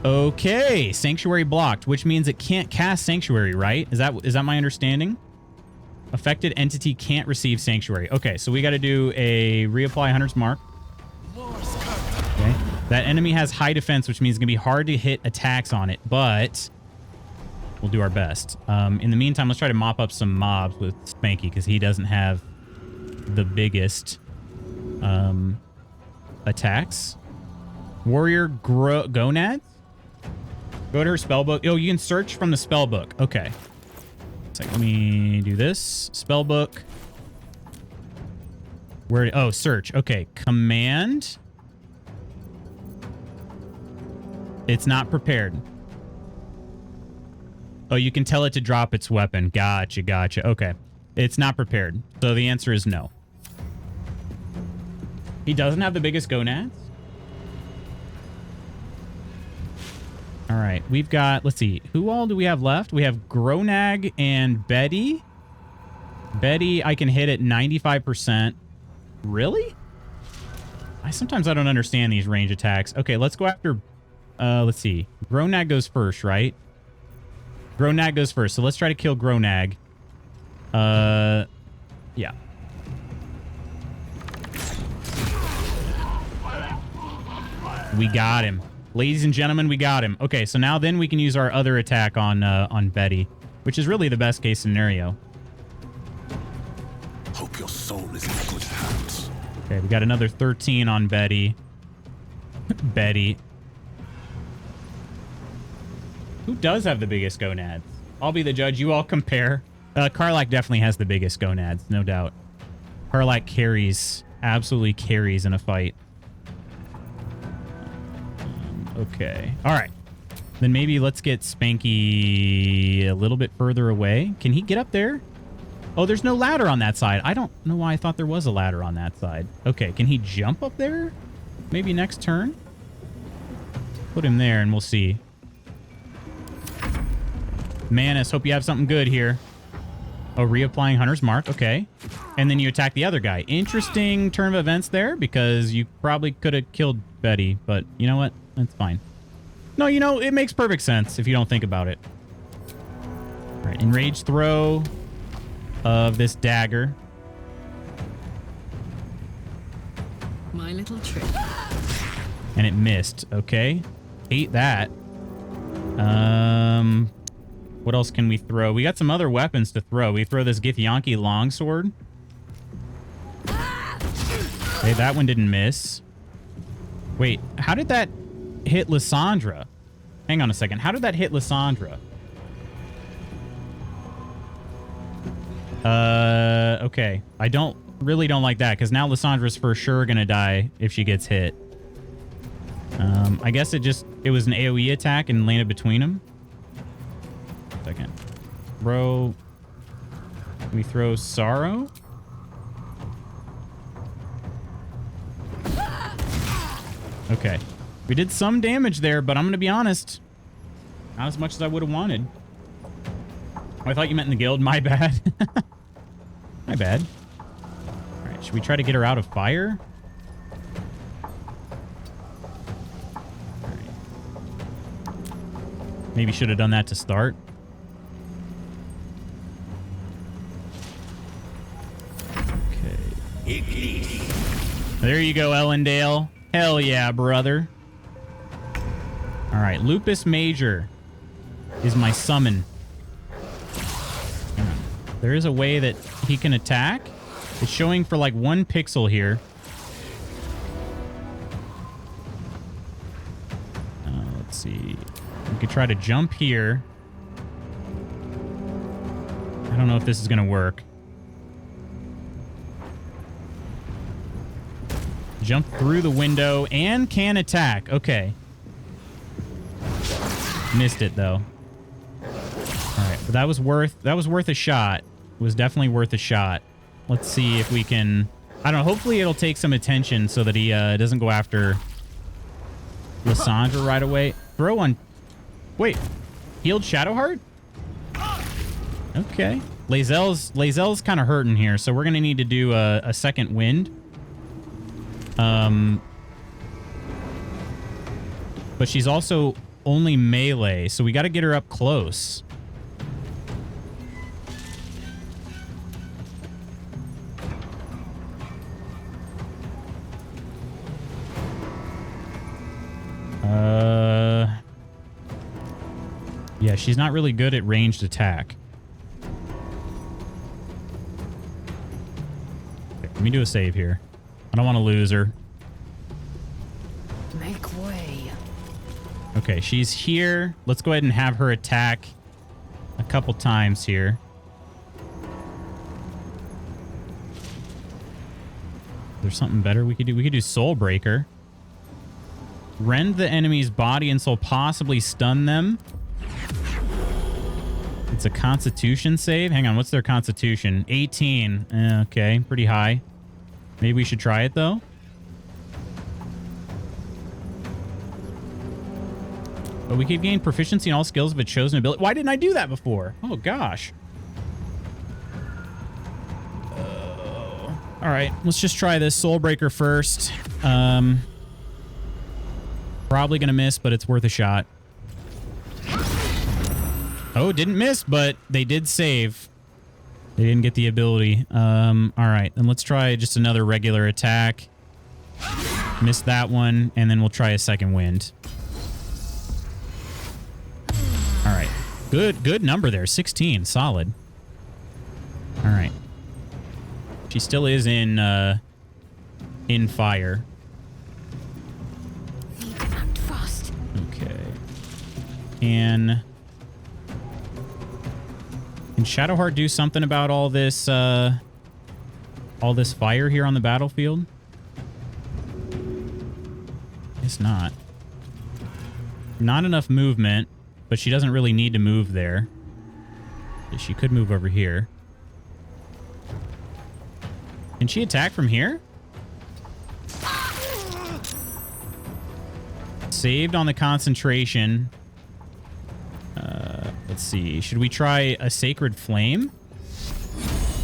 S1: Okay, Sanctuary blocked, which means it can't cast Sanctuary, right? Is that my understanding? Affected entity can't receive Sanctuary. Okay, so we got to do a reapply Hunter's Mark. Okay. That enemy has high defense, which means it's going to be hard to hit attacks on it, but we'll do our best. In the meantime, let's try to mop up some mobs with Spanky because he doesn't have the biggest attacks. Warrior Gonads? Go to her spellbook. Oh, you can search from the spellbook. Okay. So let me do this. Spellbook. Where? Oh, search. Okay. Command. It's not prepared. Oh, you can tell it to drop its weapon. Gotcha, gotcha. Okay. It's not prepared. So the answer is no. He doesn't have the biggest gonads? All right. We've got, let's see. Who all do we have left? We have Gronag and Betty. Betty, I can hit at 95%. Really? Sometimes I don't understand these range attacks. Okay, let's go after, let's see. Gronag goes first, right? Gronag goes first. So let's try to kill Gronag. Yeah. We got him. Ladies and gentlemen, we got him. Okay, so now then we can use our other attack on Betty, which is really the best case scenario.
S7: Hope your soul is in good hands.
S1: Okay, we got another 13 on Betty. Betty. Who does have the biggest gonads? I'll be the judge. You all compare. Karlach definitely has the biggest gonads, no doubt. Karlach carries, absolutely carries in a fight. Okay. All right. Then maybe let's get Spanky a little bit further away. Can he get up there? Oh, there's no ladder on that side. I don't know why I thought there was a ladder on that side. Okay. Can he jump up there? Maybe next turn? Put him there and we'll see. Manus, hope you have something good here. Oh, reapplying Hunter's Mark. Okay. And then you attack the other guy. Interesting turn of events there because you probably could have killed Betty, but you know what? That's fine. No, you know, it makes perfect sense if you don't think about it. All right, enraged throw of this dagger.
S6: My little trick.
S1: And it missed. Okay. Ate that. What else can we throw? We got some other weapons to throw. We throw this Githyanki longsword. Okay, that one didn't miss. Wait, how did that hit Lysandra? Hang on a second. How did that hit Lysandra? Okay. I really don't like that, because now Lysandra's for sure gonna die if she gets hit. I guess it was an AoE attack and landed between them. Second. Bro. We throw Sorrow? Okay. We did some damage there, but I'm going to be honest. Not as much as I would have wanted. Oh, I thought you meant in the guild. My bad. My bad. All right. Should we try to get her out of fire? All right. Maybe should have done that to start. Okay. There you go, Ellendale. Hell yeah, brother. All right, Lupus Major is my summon. There is a way that he can attack. It's showing for like 1 pixel here. Let's see. We could try to jump here. I don't know if this is going to work. Jump through the window and can attack. Okay. Missed it though. All right, but that was worth a shot. It was definitely worth a shot. Let's see if we can. I don't know. Hopefully it'll take some attention so that he doesn't go after Lysandra right away. Throw on. Wait, healed Shadowheart. Okay. Lae'zel's kind of hurting here, so we're gonna need to do a second wind. But she's also only melee, so we got to get her up close. Yeah, she's not really good at ranged attack. Okay, let me do a save here. I don't want to lose her.
S4: Make way.
S1: Okay, she's here. Let's go ahead and have her attack a couple times here. There's something better we could do. We could do Soul Breaker. Rend the enemy's body and soul, possibly stun them. It's a Constitution save. Hang on, what's their Constitution? 18. Okay, pretty high. Maybe we should try it, though. But we could gain proficiency in all skills of a chosen ability. Why didn't I do that before? Oh, gosh. All right, let's just try this Soulbreaker first. Probably going to miss, but it's worth a shot. Oh, didn't miss, but they did save. They didn't get the ability. All right, then let's try just another regular attack. Missed that one, and then we'll try a second wind. All right, good number there. 16, solid. All right. She still is in fire. Okay. Can Shadowheart do something about all this fire here on the battlefield? It's not. Not enough movement, but she doesn't really need to move there. She could move over here. Can she attack from here? Saved on the concentration. Let's see. Should we try a Sacred Flame?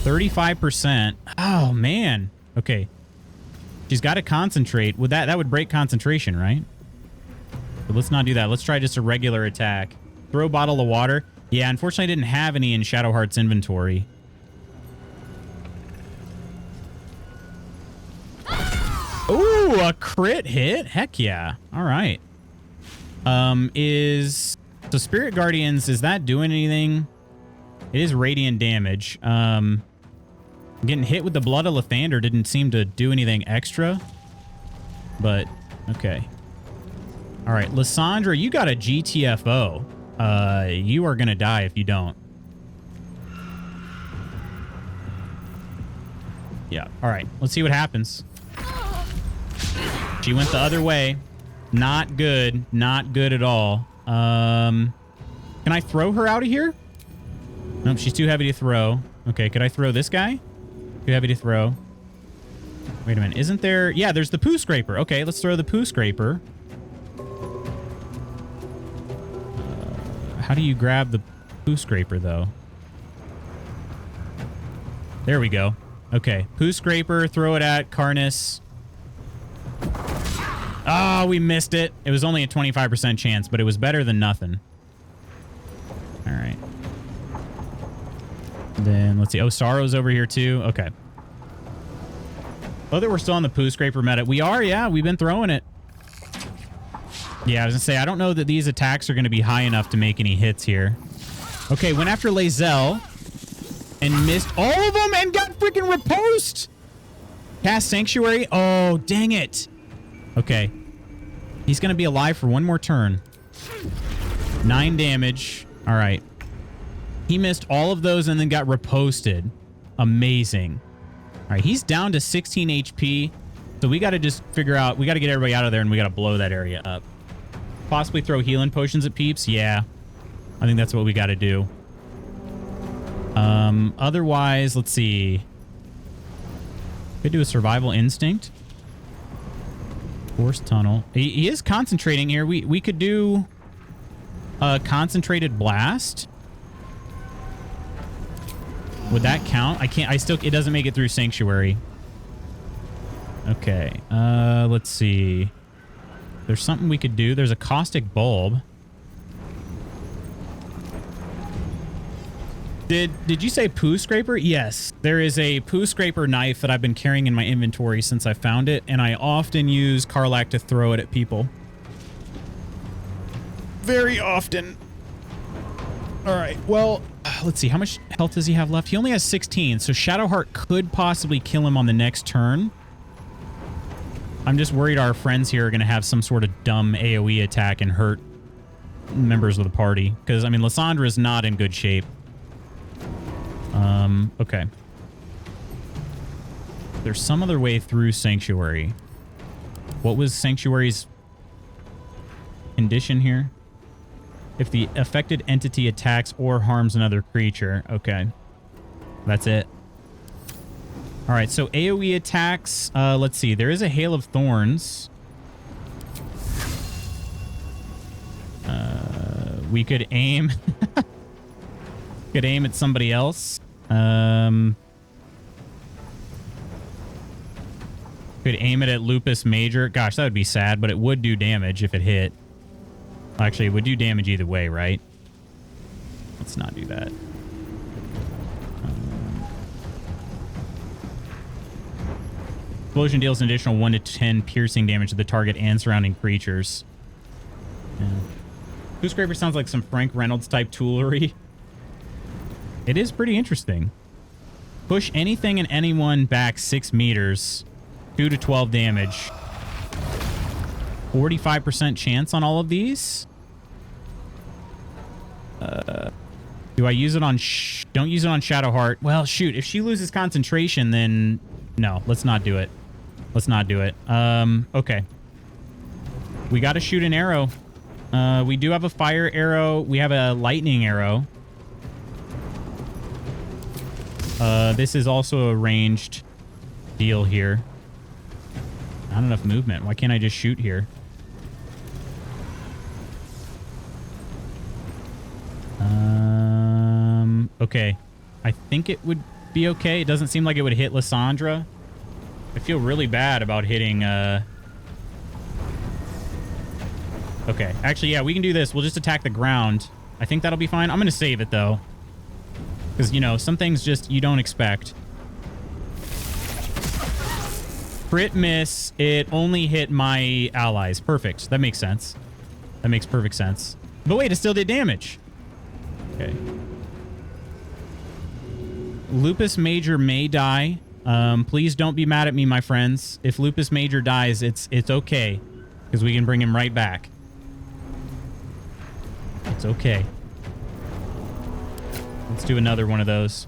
S1: 35%. Oh, man. Okay. She's got to concentrate. That would break concentration, right? But let's not do that. Let's try just a regular attack. Throw a bottle of water. Yeah, unfortunately, I didn't have any in Shadowheart's inventory. Ooh, a crit hit? Heck yeah. All right. So Spirit Guardians, is that doing anything? It is radiant damage. Getting hit with the blood of Lathander didn't seem to do anything extra. But, okay. All right, Lysandra, you got a GTFO. You are going to die if you don't. Yeah, all right. Let's see what happens. She went the other way. Not good. Not good at all. Can I throw her out of here? Nope, she's too heavy to throw. Okay, could I throw this guy? Too heavy to throw. Wait a minute. Isn't there... Yeah, there's the poo scraper. Okay, let's throw the poo scraper. How do you grab the poo scraper, though? There we go. Okay, poo scraper, throw it at Karnas. Oh, we missed it. It was only a 25% chance, but it was better than nothing. All right. Then let's see. Oh, Sorrow's over here too. Okay. Oh, that we're still on the poo scraper meta. We are, yeah. We've been throwing it. Yeah, I was gonna say, I don't know that these attacks are gonna be high enough to make any hits here. Okay, went after Lae'zel and missed all of them and got freaking repulsed. Cast Sanctuary. Oh, dang it. Okay. He's gonna be alive for one more turn. 9 damage. All right. He missed all of those and then got reposted. Amazing. All right, he's down to 16 HP. So we got to just figure out, we got to get everybody out of there and we got to blow that area up. Possibly throw healing potions at peeps. Yeah, I think that's what we got to do. Otherwise, let's see. Could do a survival instinct. Force tunnel. He is concentrating here. We could do a concentrated blast. Would that count? I can't. It doesn't make it through Sanctuary. Okay. Let's see. There's something we could do. There's a caustic bulb. Did you say poo scraper? Yes. There is a poo scraper knife that I've been carrying in my inventory since I found it, and I often use Karlach to throw it at people. Very often. All right. Well, let's see. How much health does he have left? He only has 16, so Shadowheart could possibly kill him on the next turn. I'm just worried our friends here are going to have some sort of dumb AoE attack and hurt members of the party. Because, I mean, Lysandra is not in good shape. Okay. There's some other way through Sanctuary. What was Sanctuary's condition here? If the affected entity attacks or harms another creature. Okay. That's it. All right, so AoE attacks. Let's see. There is a Hail of Thorns. We could aim. Could aim at somebody else. Could aim it at Lupus Major. Gosh, that would be sad, but it would do damage if it hit. Actually, it would do damage either way, right? Let's not do that. Explosion deals an additional 1 to 10 piercing damage to the target and surrounding creatures. Yeah. Poo Scraper sounds like some Frank Reynolds type toolery. It is pretty interesting. Push anything and anyone back 6 meters. 2 to 12 damage. 45% chance on all of these. Do I use it on... Don't use it on Shadowheart. Well, shoot. If she loses concentration, then... No, let's not do it. Let's not do it. Okay. We got to shoot an arrow. We do have a fire arrow. We have a lightning arrow. This is also a ranged deal here. Not enough movement. Why can't I just shoot here? Okay. I think it would be okay. It doesn't seem like it would hit Lysandra. I feel really bad about hitting, Okay. Actually, yeah, we can do this. We'll just attack the ground. I think that'll be fine. I'm going to save it, though. Because, you know, some things just you don't expect. Crit miss. It only hit my allies. Perfect. That makes sense. That makes perfect sense. But wait, it still did damage. Okay. Lupus Major may die. Please don't be mad at me, my friends. If Lupus Major dies, it's okay, because we can bring him right back. It's okay. Let's do another one of those.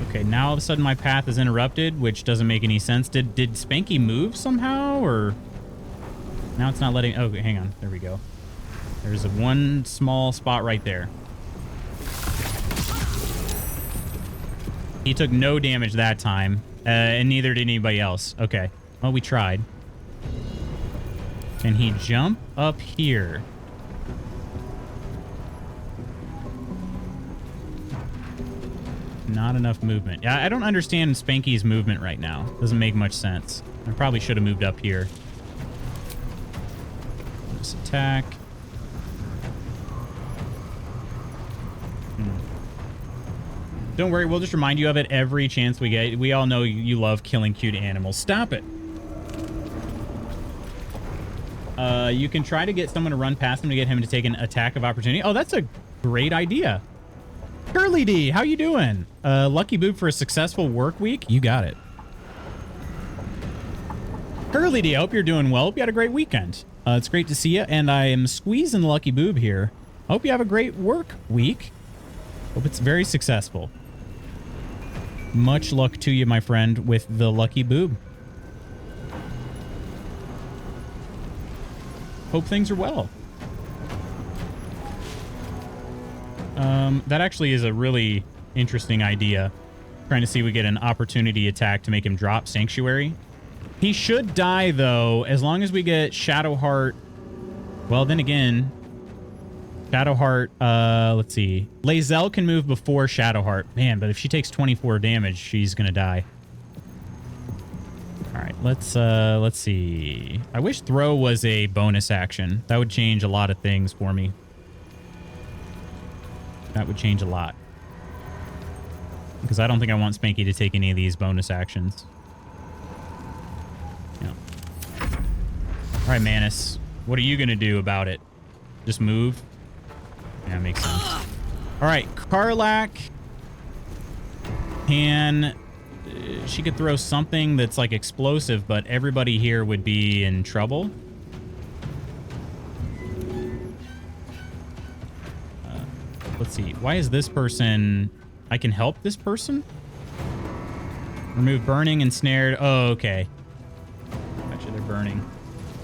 S1: Okay, now all of a sudden my path is interrupted, which doesn't make any sense. Did Spanky move somehow, or now it's not letting? Oh, hang on. There we go. There's a one small spot right there. He took no damage that time, and neither did anybody else. Okay. Well, we tried. Can he jump up here? Not enough movement. Yeah, I don't understand Spanky's movement right now. Doesn't make much sense. I probably should have moved up here. This attack. Don't worry, we'll just remind you of it every chance we get. We all know you love killing cute animals. Stop it. You can try to get someone to run past him to get him to take an attack of opportunity. Oh, that's a great idea. Curly D, how you doing? Lucky Boob for a successful work week? You got it. Curly D, I hope you're doing well. Hope you had a great weekend. It's great to see you, and I am squeezing Lucky Boob here. Hope you have a great work week. Hope it's very successful. Much luck to you, my friend, with the Lucky Boob. Hope things are well. That actually is a really interesting idea. Trying to see if we get an opportunity attack to make him drop Sanctuary. He should die, though, as long as we get Shadowheart. Well, then again, Shadowheart, let's see. Lae'zel can move before Shadowheart. Man, but if she takes 24 damage, she's gonna die. All right, let's see. I wish throw was a bonus action. That would change a lot of things for me. That would change a lot. Because I don't think I want Spanky to take any of these bonus actions. Yeah. All right, Manus. What are you going to do about it? Just move? Yeah, makes sense. All right, Karlach can... she could throw something that's like explosive, but everybody here would be in trouble. Let's see. Why is this person... I can help this person? Remove burning and snared. Oh, okay. Gotcha, they're burning.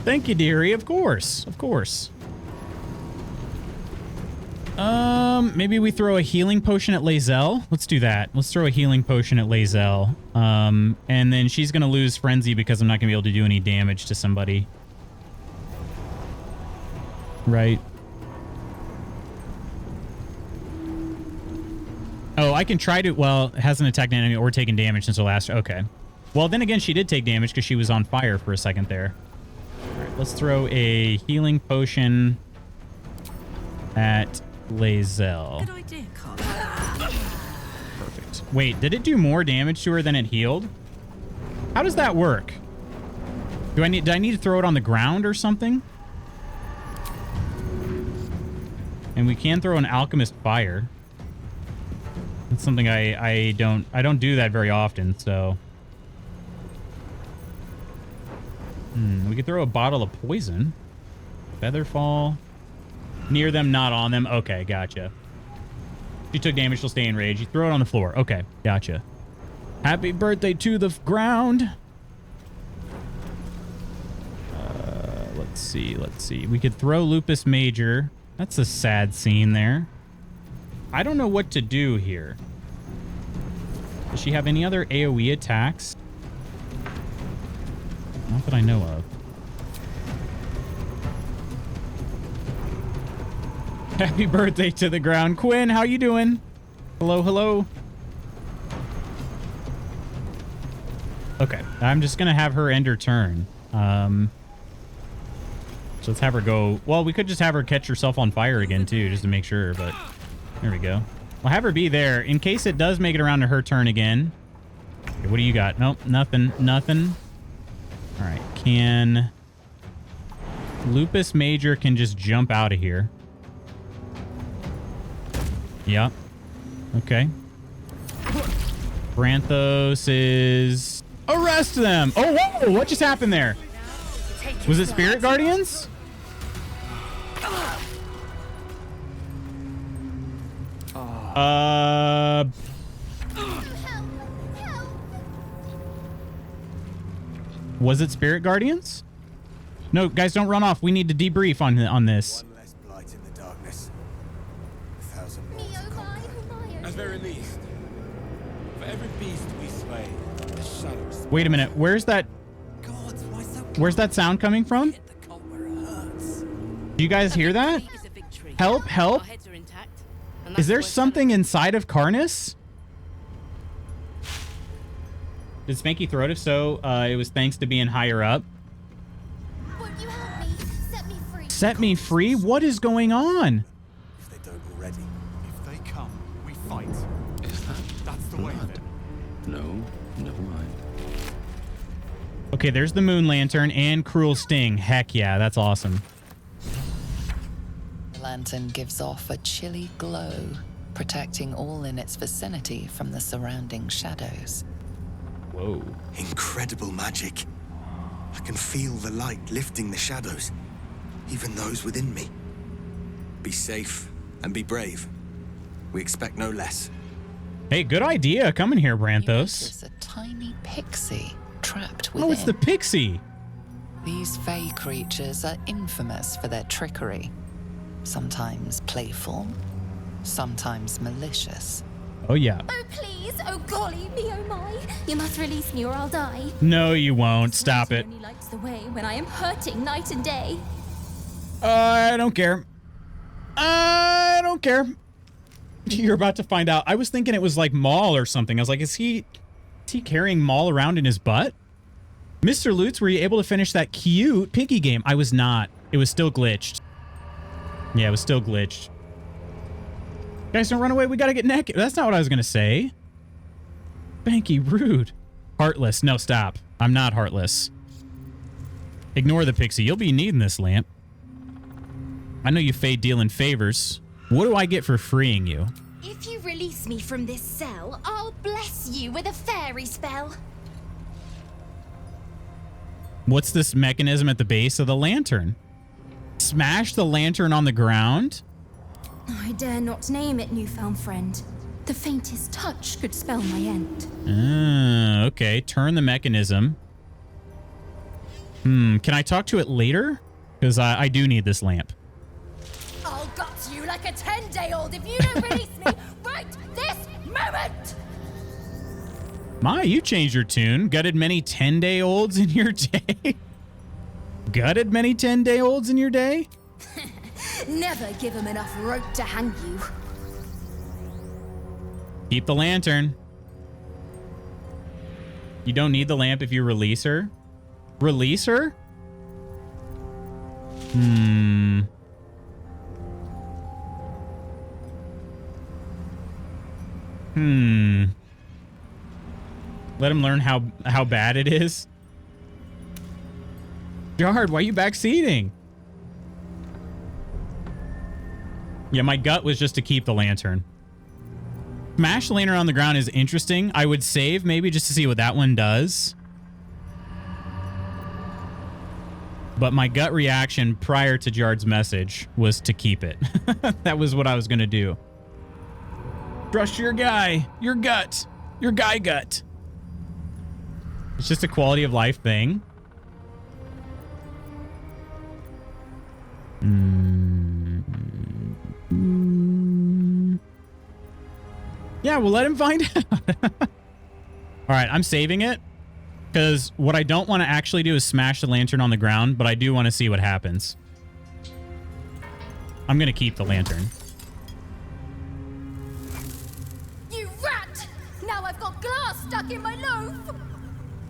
S1: Thank you, dearie. Of course. Of course. Maybe we throw a healing potion at Lae'zel. Let's do that. Let's throw a healing potion at Lae'zel. And then she's going to lose Frenzy because I'm not going to be able to do any damage to somebody. Right. Oh, I can try to... Well, it hasn't attacked an enemy or taken damage since the last... Okay. Well, then again, she did take damage because she was on fire for a second there. All right, let's throw a healing potion at Lae'zel. Good idea, Carl. Perfect. Wait, did it do more damage to her than it healed? How does that work? Do I need to throw it on the ground or something? And we can throw an Alchemist Fire. That's something I don't do that very often, so. We could throw a bottle of poison. Featherfall. Near them, not on them. Okay, gotcha. She took damage, she'll stay enraged. You throw it on the floor. Okay, gotcha. Happy birthday to the ground. Let's see. We could throw Lupus Major. That's a sad scene there. I don't know what to do here. Does she have any other AoE attacks? Not that I know of. Happy birthday to the ground. Quinn, how you doing? Hello, hello. Okay, I'm just going to have her end her turn. So let's have her go. Well, we could just have her catch herself on fire again, too, just to make sure, but... There we go. We'll have her be there in case it does make it around to her turn again. Okay, what do you got? Nope, nothing. All right, can... Lupus Major can just jump out of here. Yeah. Okay. Branthos is... Arrest them! Oh, whoa! What just happened there? Was it Spirit Guardians? Was it Spirit Guardians? No, guys, don't run off. We need to debrief on this.
S10: One less blight in the darkness. 1,000 more to conquer.
S7: At very least, for every beast we slay, the shadows.
S1: Wait a minute. Where's that? Where's that sound coming from? Do you guys hear that? Help, help. Is there something inside of Karnas? Did Spanky throw it? If so, it was thanks to being higher up.
S3: Won't you help me? Set me free.
S1: Set me free? What is going on?
S10: If they don't already.
S7: If they come, we fight.
S5: Is that
S7: That's the way of it.
S5: No, never mind.
S1: Okay, there's the Moon Lantern and Cruel Sting. Heck yeah, that's awesome.
S11: The lantern gives off a chilly glow, protecting all in its vicinity from the surrounding shadows.
S1: Whoa.
S10: Incredible magic. I can feel the light lifting the shadows, even those within me. Be safe and be brave. We expect no less.
S1: Hey, good idea. Come in here, Branthos.
S11: Notice a tiny pixie trapped within.
S1: Oh, it's the pixie.
S11: These fey creatures are infamous for their trickery. Sometimes playful, sometimes malicious.
S1: Oh, yeah.
S3: Oh, please. Oh, golly, me, oh, my. You must release me or I'll die.
S1: No, you won't. Stop it.
S3: Only lights the way when I am hurting night and day.
S1: I don't care. I don't care. You're about to find out. I was thinking it was like Maul or something. I was like, is he carrying Maul around in his butt? Mr. Lutz, were you able to finish that cute Pinky game? I was not. It was still glitched. Yeah, it was still glitched. Guys, don't run away. We gotta get naked. That's not what I was gonna say. Banky, rude. Heartless. No, stop. I'm not heartless. Ignore the pixie. You'll be needing this lamp. I know you Fae dealing favors. What do I get for freeing you?
S3: If you release me from this cell, I'll bless you with a fairy spell.
S1: What's this mechanism at the base of the lantern? Smash the lantern on the ground?
S3: I dare not name it, newfound friend. The faintest touch could spell my end.
S1: Okay. Turn the mechanism. Can I talk to it later? Because I do need this lamp.
S3: I'll gut you like a 10-day-old if you don't release me right this moment!
S1: My, you changed your tune. Gutted many 10-day-olds in your day? Gutted many 10-day-olds in your day?
S3: Never give him enough rope to hang you.
S1: Keep the lantern. You don't need the lamp if you release her? Release her? Let him learn how bad it is. Jard, why are you backseating? Yeah, my gut was just to keep the lantern. Smash the lantern on the ground is interesting. I would save maybe just to see what that one does. But my gut reaction prior to Jard's message was to keep it. That was what I was going to do. Trust your guy. Your gut. Your guy gut. It's just a quality of life thing. Yeah, we'll let him find out. All right, I'm saving it. Because what I don't want to actually do is smash the lantern on the ground, but I do want to see what happens. I'm going to keep the lantern.
S3: You rat! Now I've got glass stuck in my loaf!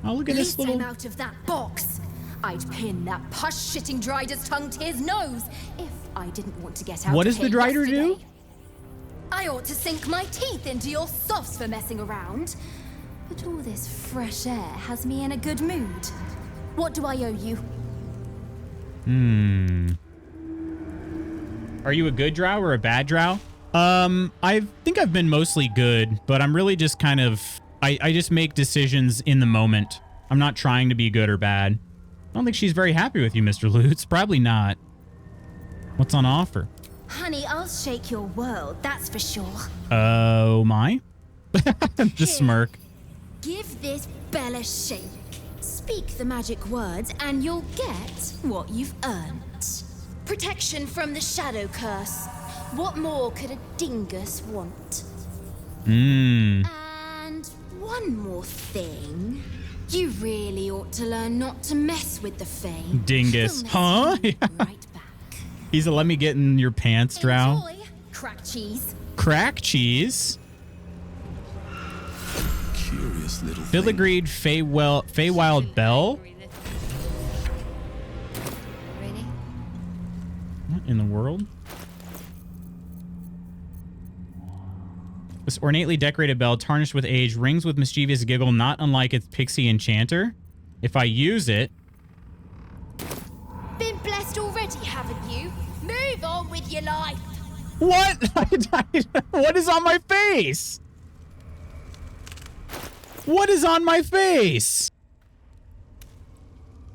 S1: Oh, look at this little...
S3: Least I'm out of that box. I'd pin that push-shitting Drider's tongue to his nose if I didn't want to get out.
S1: What does the Drider do?
S3: I ought to sink my teeth into your softs for messing around. But all this fresh air has me in a good mood. What do I owe you?
S1: Are you a good drow or a bad drow? I think I've been mostly good, but I'm really just kind of, I just make decisions in the moment. I'm not trying to be good or bad. I don't think she's very happy with you, Mr. Lutz. Probably not. What's on offer?
S12: Honey, I'll shake your world, that's for sure.
S1: Oh my? The smirk.
S12: Give this bell a shake. Speak the magic words and you'll get what you've earned. Protection from the shadow curse. What more could a dingus want? And one more thing. You really ought to learn not to mess with the Fae.
S1: Dingus. Huh? Yeah.
S12: Right back.
S1: He's a let me get in your pants, Drow.
S12: Enjoy. Crack cheese.
S1: Crack cheese.
S7: Curious little
S1: Filigreed Feywild Bell.
S12: Really?
S1: What in the world? This ornately decorated bell, tarnished with age, rings with mischievous giggle, not unlike its pixie enchanter. If I use it...
S12: Been blessed already, haven't you? Move on with your life.
S1: What? What is on my face? What is on my face?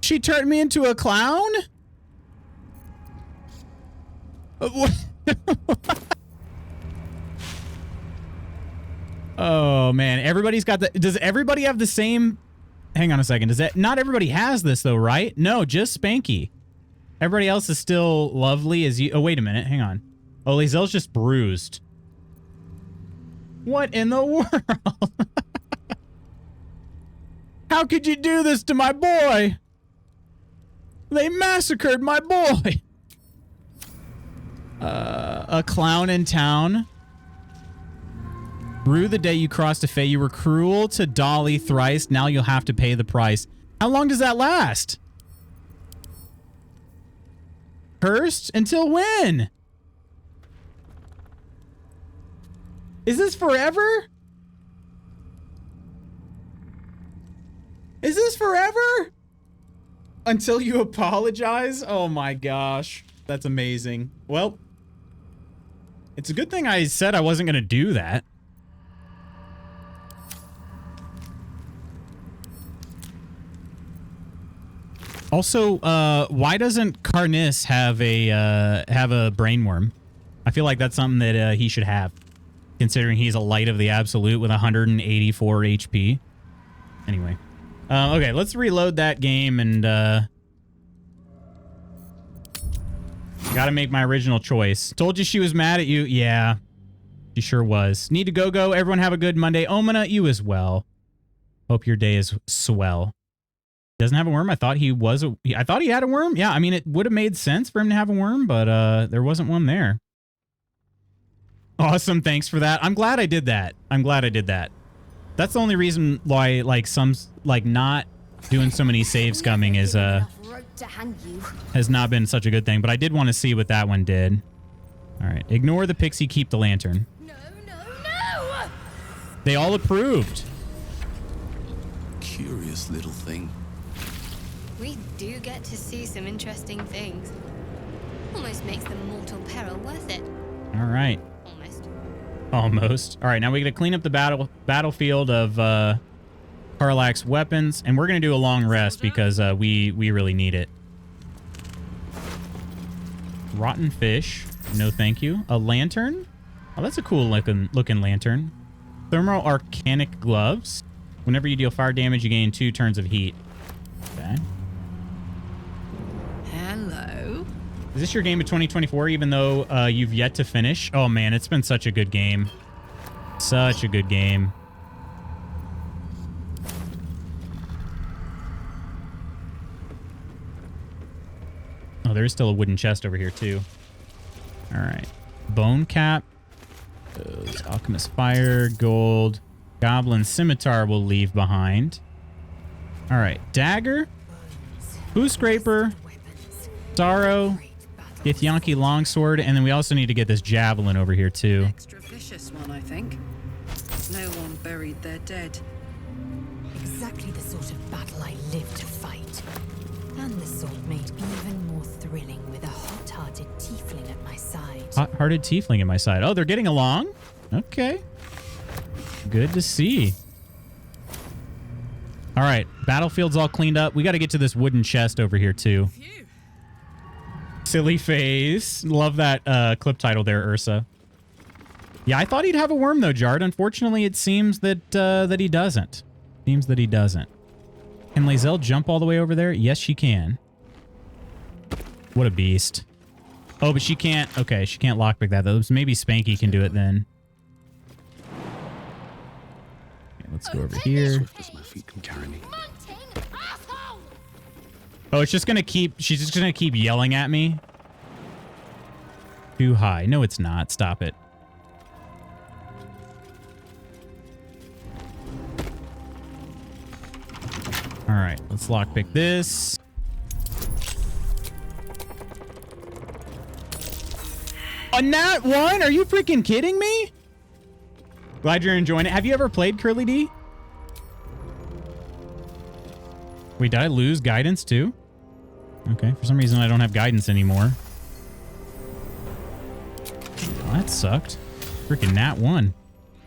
S1: She turned me into a clown? What? Oh man, everybody's got the, does everybody have the same, hang on a second, does that, not everybody has this though, right? No, just Spanky. Everybody else is still lovely as you, oh wait a minute, hang on. Oh, Lae'zel's just bruised. What in the world? How could you do this to my boy? They massacred my boy. A clown in town. Rue the day you crossed a Fae, you were cruel to Dolly thrice. Now you'll have to pay the price. How long does that last? Cursed? Until when? Is this forever? Is this forever? Until you apologize? Oh my gosh. That's amazing. Well, it's a good thing I said I wasn't going to do that. Also, why doesn't Carnis have a brain worm? I feel like that's something that he should have, considering he's a light of the absolute with 184 HP. Anyway, okay, let's reload that game and gotta make my original choice. Told you she was mad at you. Yeah, she sure was. Need to go. Everyone have a good Monday. Omina, you as well. Hope your day is swell. Doesn't have a worm. I thought he was. I thought he had a worm. Yeah, I mean, it would have made sense for him to have a worm, but there wasn't one there. Awesome. Thanks for that. I'm glad I did that. I'm glad I did that. That's the only reason why, like, not doing so many save scumming is has not been such a good thing. But I did want to see what that one did. All right. Ignore the pixie. Keep the lantern.
S12: No.
S1: They all approved.
S7: Curious little thing.
S13: We do get to see some interesting things. Almost makes the mortal peril worth it.
S1: All right. Almost. All right, now we got to clean up the battlefield of Karlach's weapons, and we're going to do a long rest because we really need it. Rotten fish. No, thank you. A lantern. Oh, that's a cool looking lantern. Thermal arcanic gloves. Whenever you deal fire damage, you gain 2 turns of heat. Okay.
S6: Hello.
S1: Is this your game of 2024, even though you've yet to finish? Oh, man, it's been such a good game. Such a good game. Oh, there is still a wooden chest over here, too. All right. Bone cap. Those alchemist fire, gold. Goblin scimitar will leave behind. All right. Dagger. Boo scraper. Sorrow. Githyanki longsword. And then we also need to get this javelin over here, too.
S6: Extra vicious one, I think. No one buried their dead.
S14: Exactly the sort of battle I live to fight. And the sort made even more thrilling with a hot-hearted tiefling at my side.
S1: Hot-hearted tiefling at my side. Oh, they're getting along? Okay. Good to see. All right. Battlefield's all cleaned up. We got to get to this wooden chest over here, too. Silly face. Love that clip title there, Ursa. Yeah, I thought he'd have a worm, though, Jard. Unfortunately, it seems that that he doesn't. Seems that he doesn't. Can Lae'zel jump all the way over there? Yes, she can. What a beast. Oh, but she can't. Okay, she can't lockpick that, though. So maybe Spanky can do it then. Okay, let's go over here.
S5: Swift as my feet can carry me.
S1: Oh, it's just gonna keep. She's just gonna keep yelling at me. Too high. No, it's not. Stop it. All right, let's lockpick this. A nat 1? Are you freaking kidding me? Glad you're enjoying it. Have you ever played Curly D? Wait, did I lose guidance too? Okay, for some reason I don't have guidance anymore. Oh, that sucked. Freaking nat 1.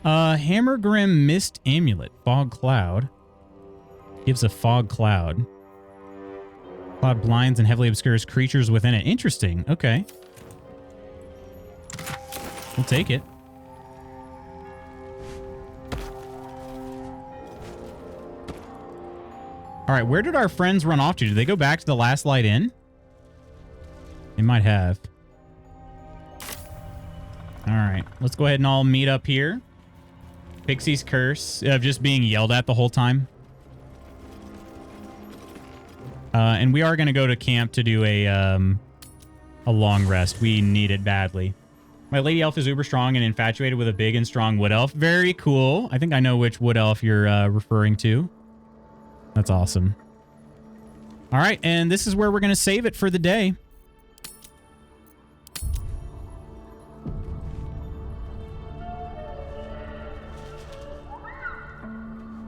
S1: Hammergrim Mist Amulet. Fog Cloud. Gives a fog cloud. Cloud blinds and heavily obscures creatures within it. Interesting. Okay. We'll take it. All right, where did our friends run off to? Did they go back to the last light inn? They might have. All right, let's go ahead and all meet up here. Pixie's curse of just being yelled at the whole time. And we are going to go to camp to do a long rest. We need it badly. My lady elf is uber strong and infatuated with a big and strong wood elf. Very cool. I think I know which wood elf you're referring to. That's awesome. All right, and this is where we're going to save it for the day.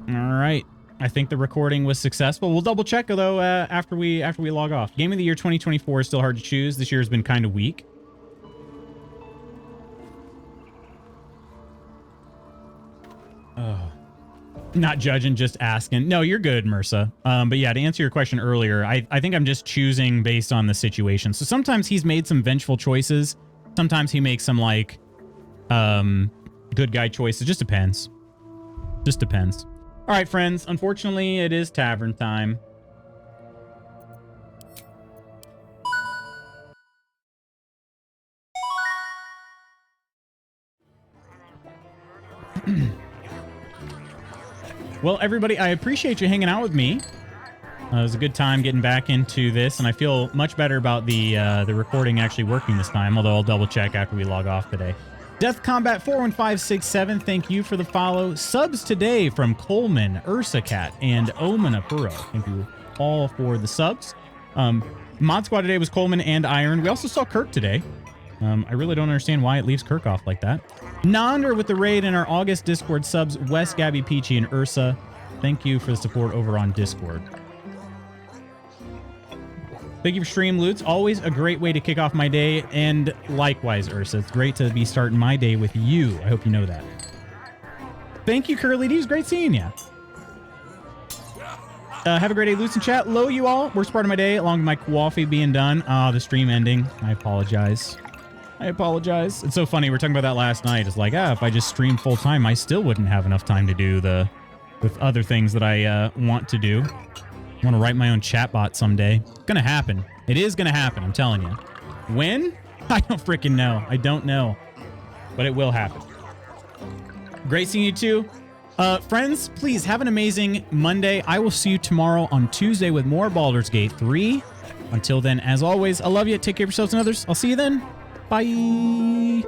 S1: All right. I think the recording was successful. We'll double check though after we log off. Game of the year 2024 is still hard to choose. This year has been kind of weak. Oh, not judging, just asking. No, you're good, Mursa. But yeah, to answer your question earlier, I think I'm just choosing based on the situation. So sometimes he's made some vengeful choices. Sometimes he makes some like good guy choices. It just depends. Just depends. All right, friends. Unfortunately, it is tavern time. Well, everybody, I appreciate you hanging out with me. It was a good time getting back into this, and I feel much better about the recording actually working this time, although I'll double check after we log off today. Death Combat 41567, thank you for the follow. Subs today from Coleman, Ursa Cat, and Omanapuro. Thank you all for the subs. Mod Squad today was Coleman and Iron. We also saw Kirk today. I really don't understand why it leaves Kirk off like that. Nonder with the raid in our August Discord subs. Wes, Gabby, Peachy, and Ursa. Thank you for the support over on Discord. Thank you for stream loots. Always a great way to kick off my day. And likewise, Ursa. It's great to be starting my day with you. I hope you know that. Thank you, Curly D. It was great seeing you. Have a great day, Loots and chat. Hello, you all. Worst part of my day, along with my coffee being done. The stream ending. I apologize. I apologize. It's so funny. We were talking about that last night. It's like, if I just streamed full time, I still wouldn't have enough time to do with other things that I want to do. I want to write my own chatbot someday. It's going to happen. It is going to happen. I'm telling you. When? I don't freaking know. I don't know. But it will happen. Great seeing you too. Friends, please have an amazing Monday. I will see you tomorrow on Tuesday with more Baldur's Gate 3. Until then, as always, I love you. Take care of yourselves and others. I'll see you then. Bye.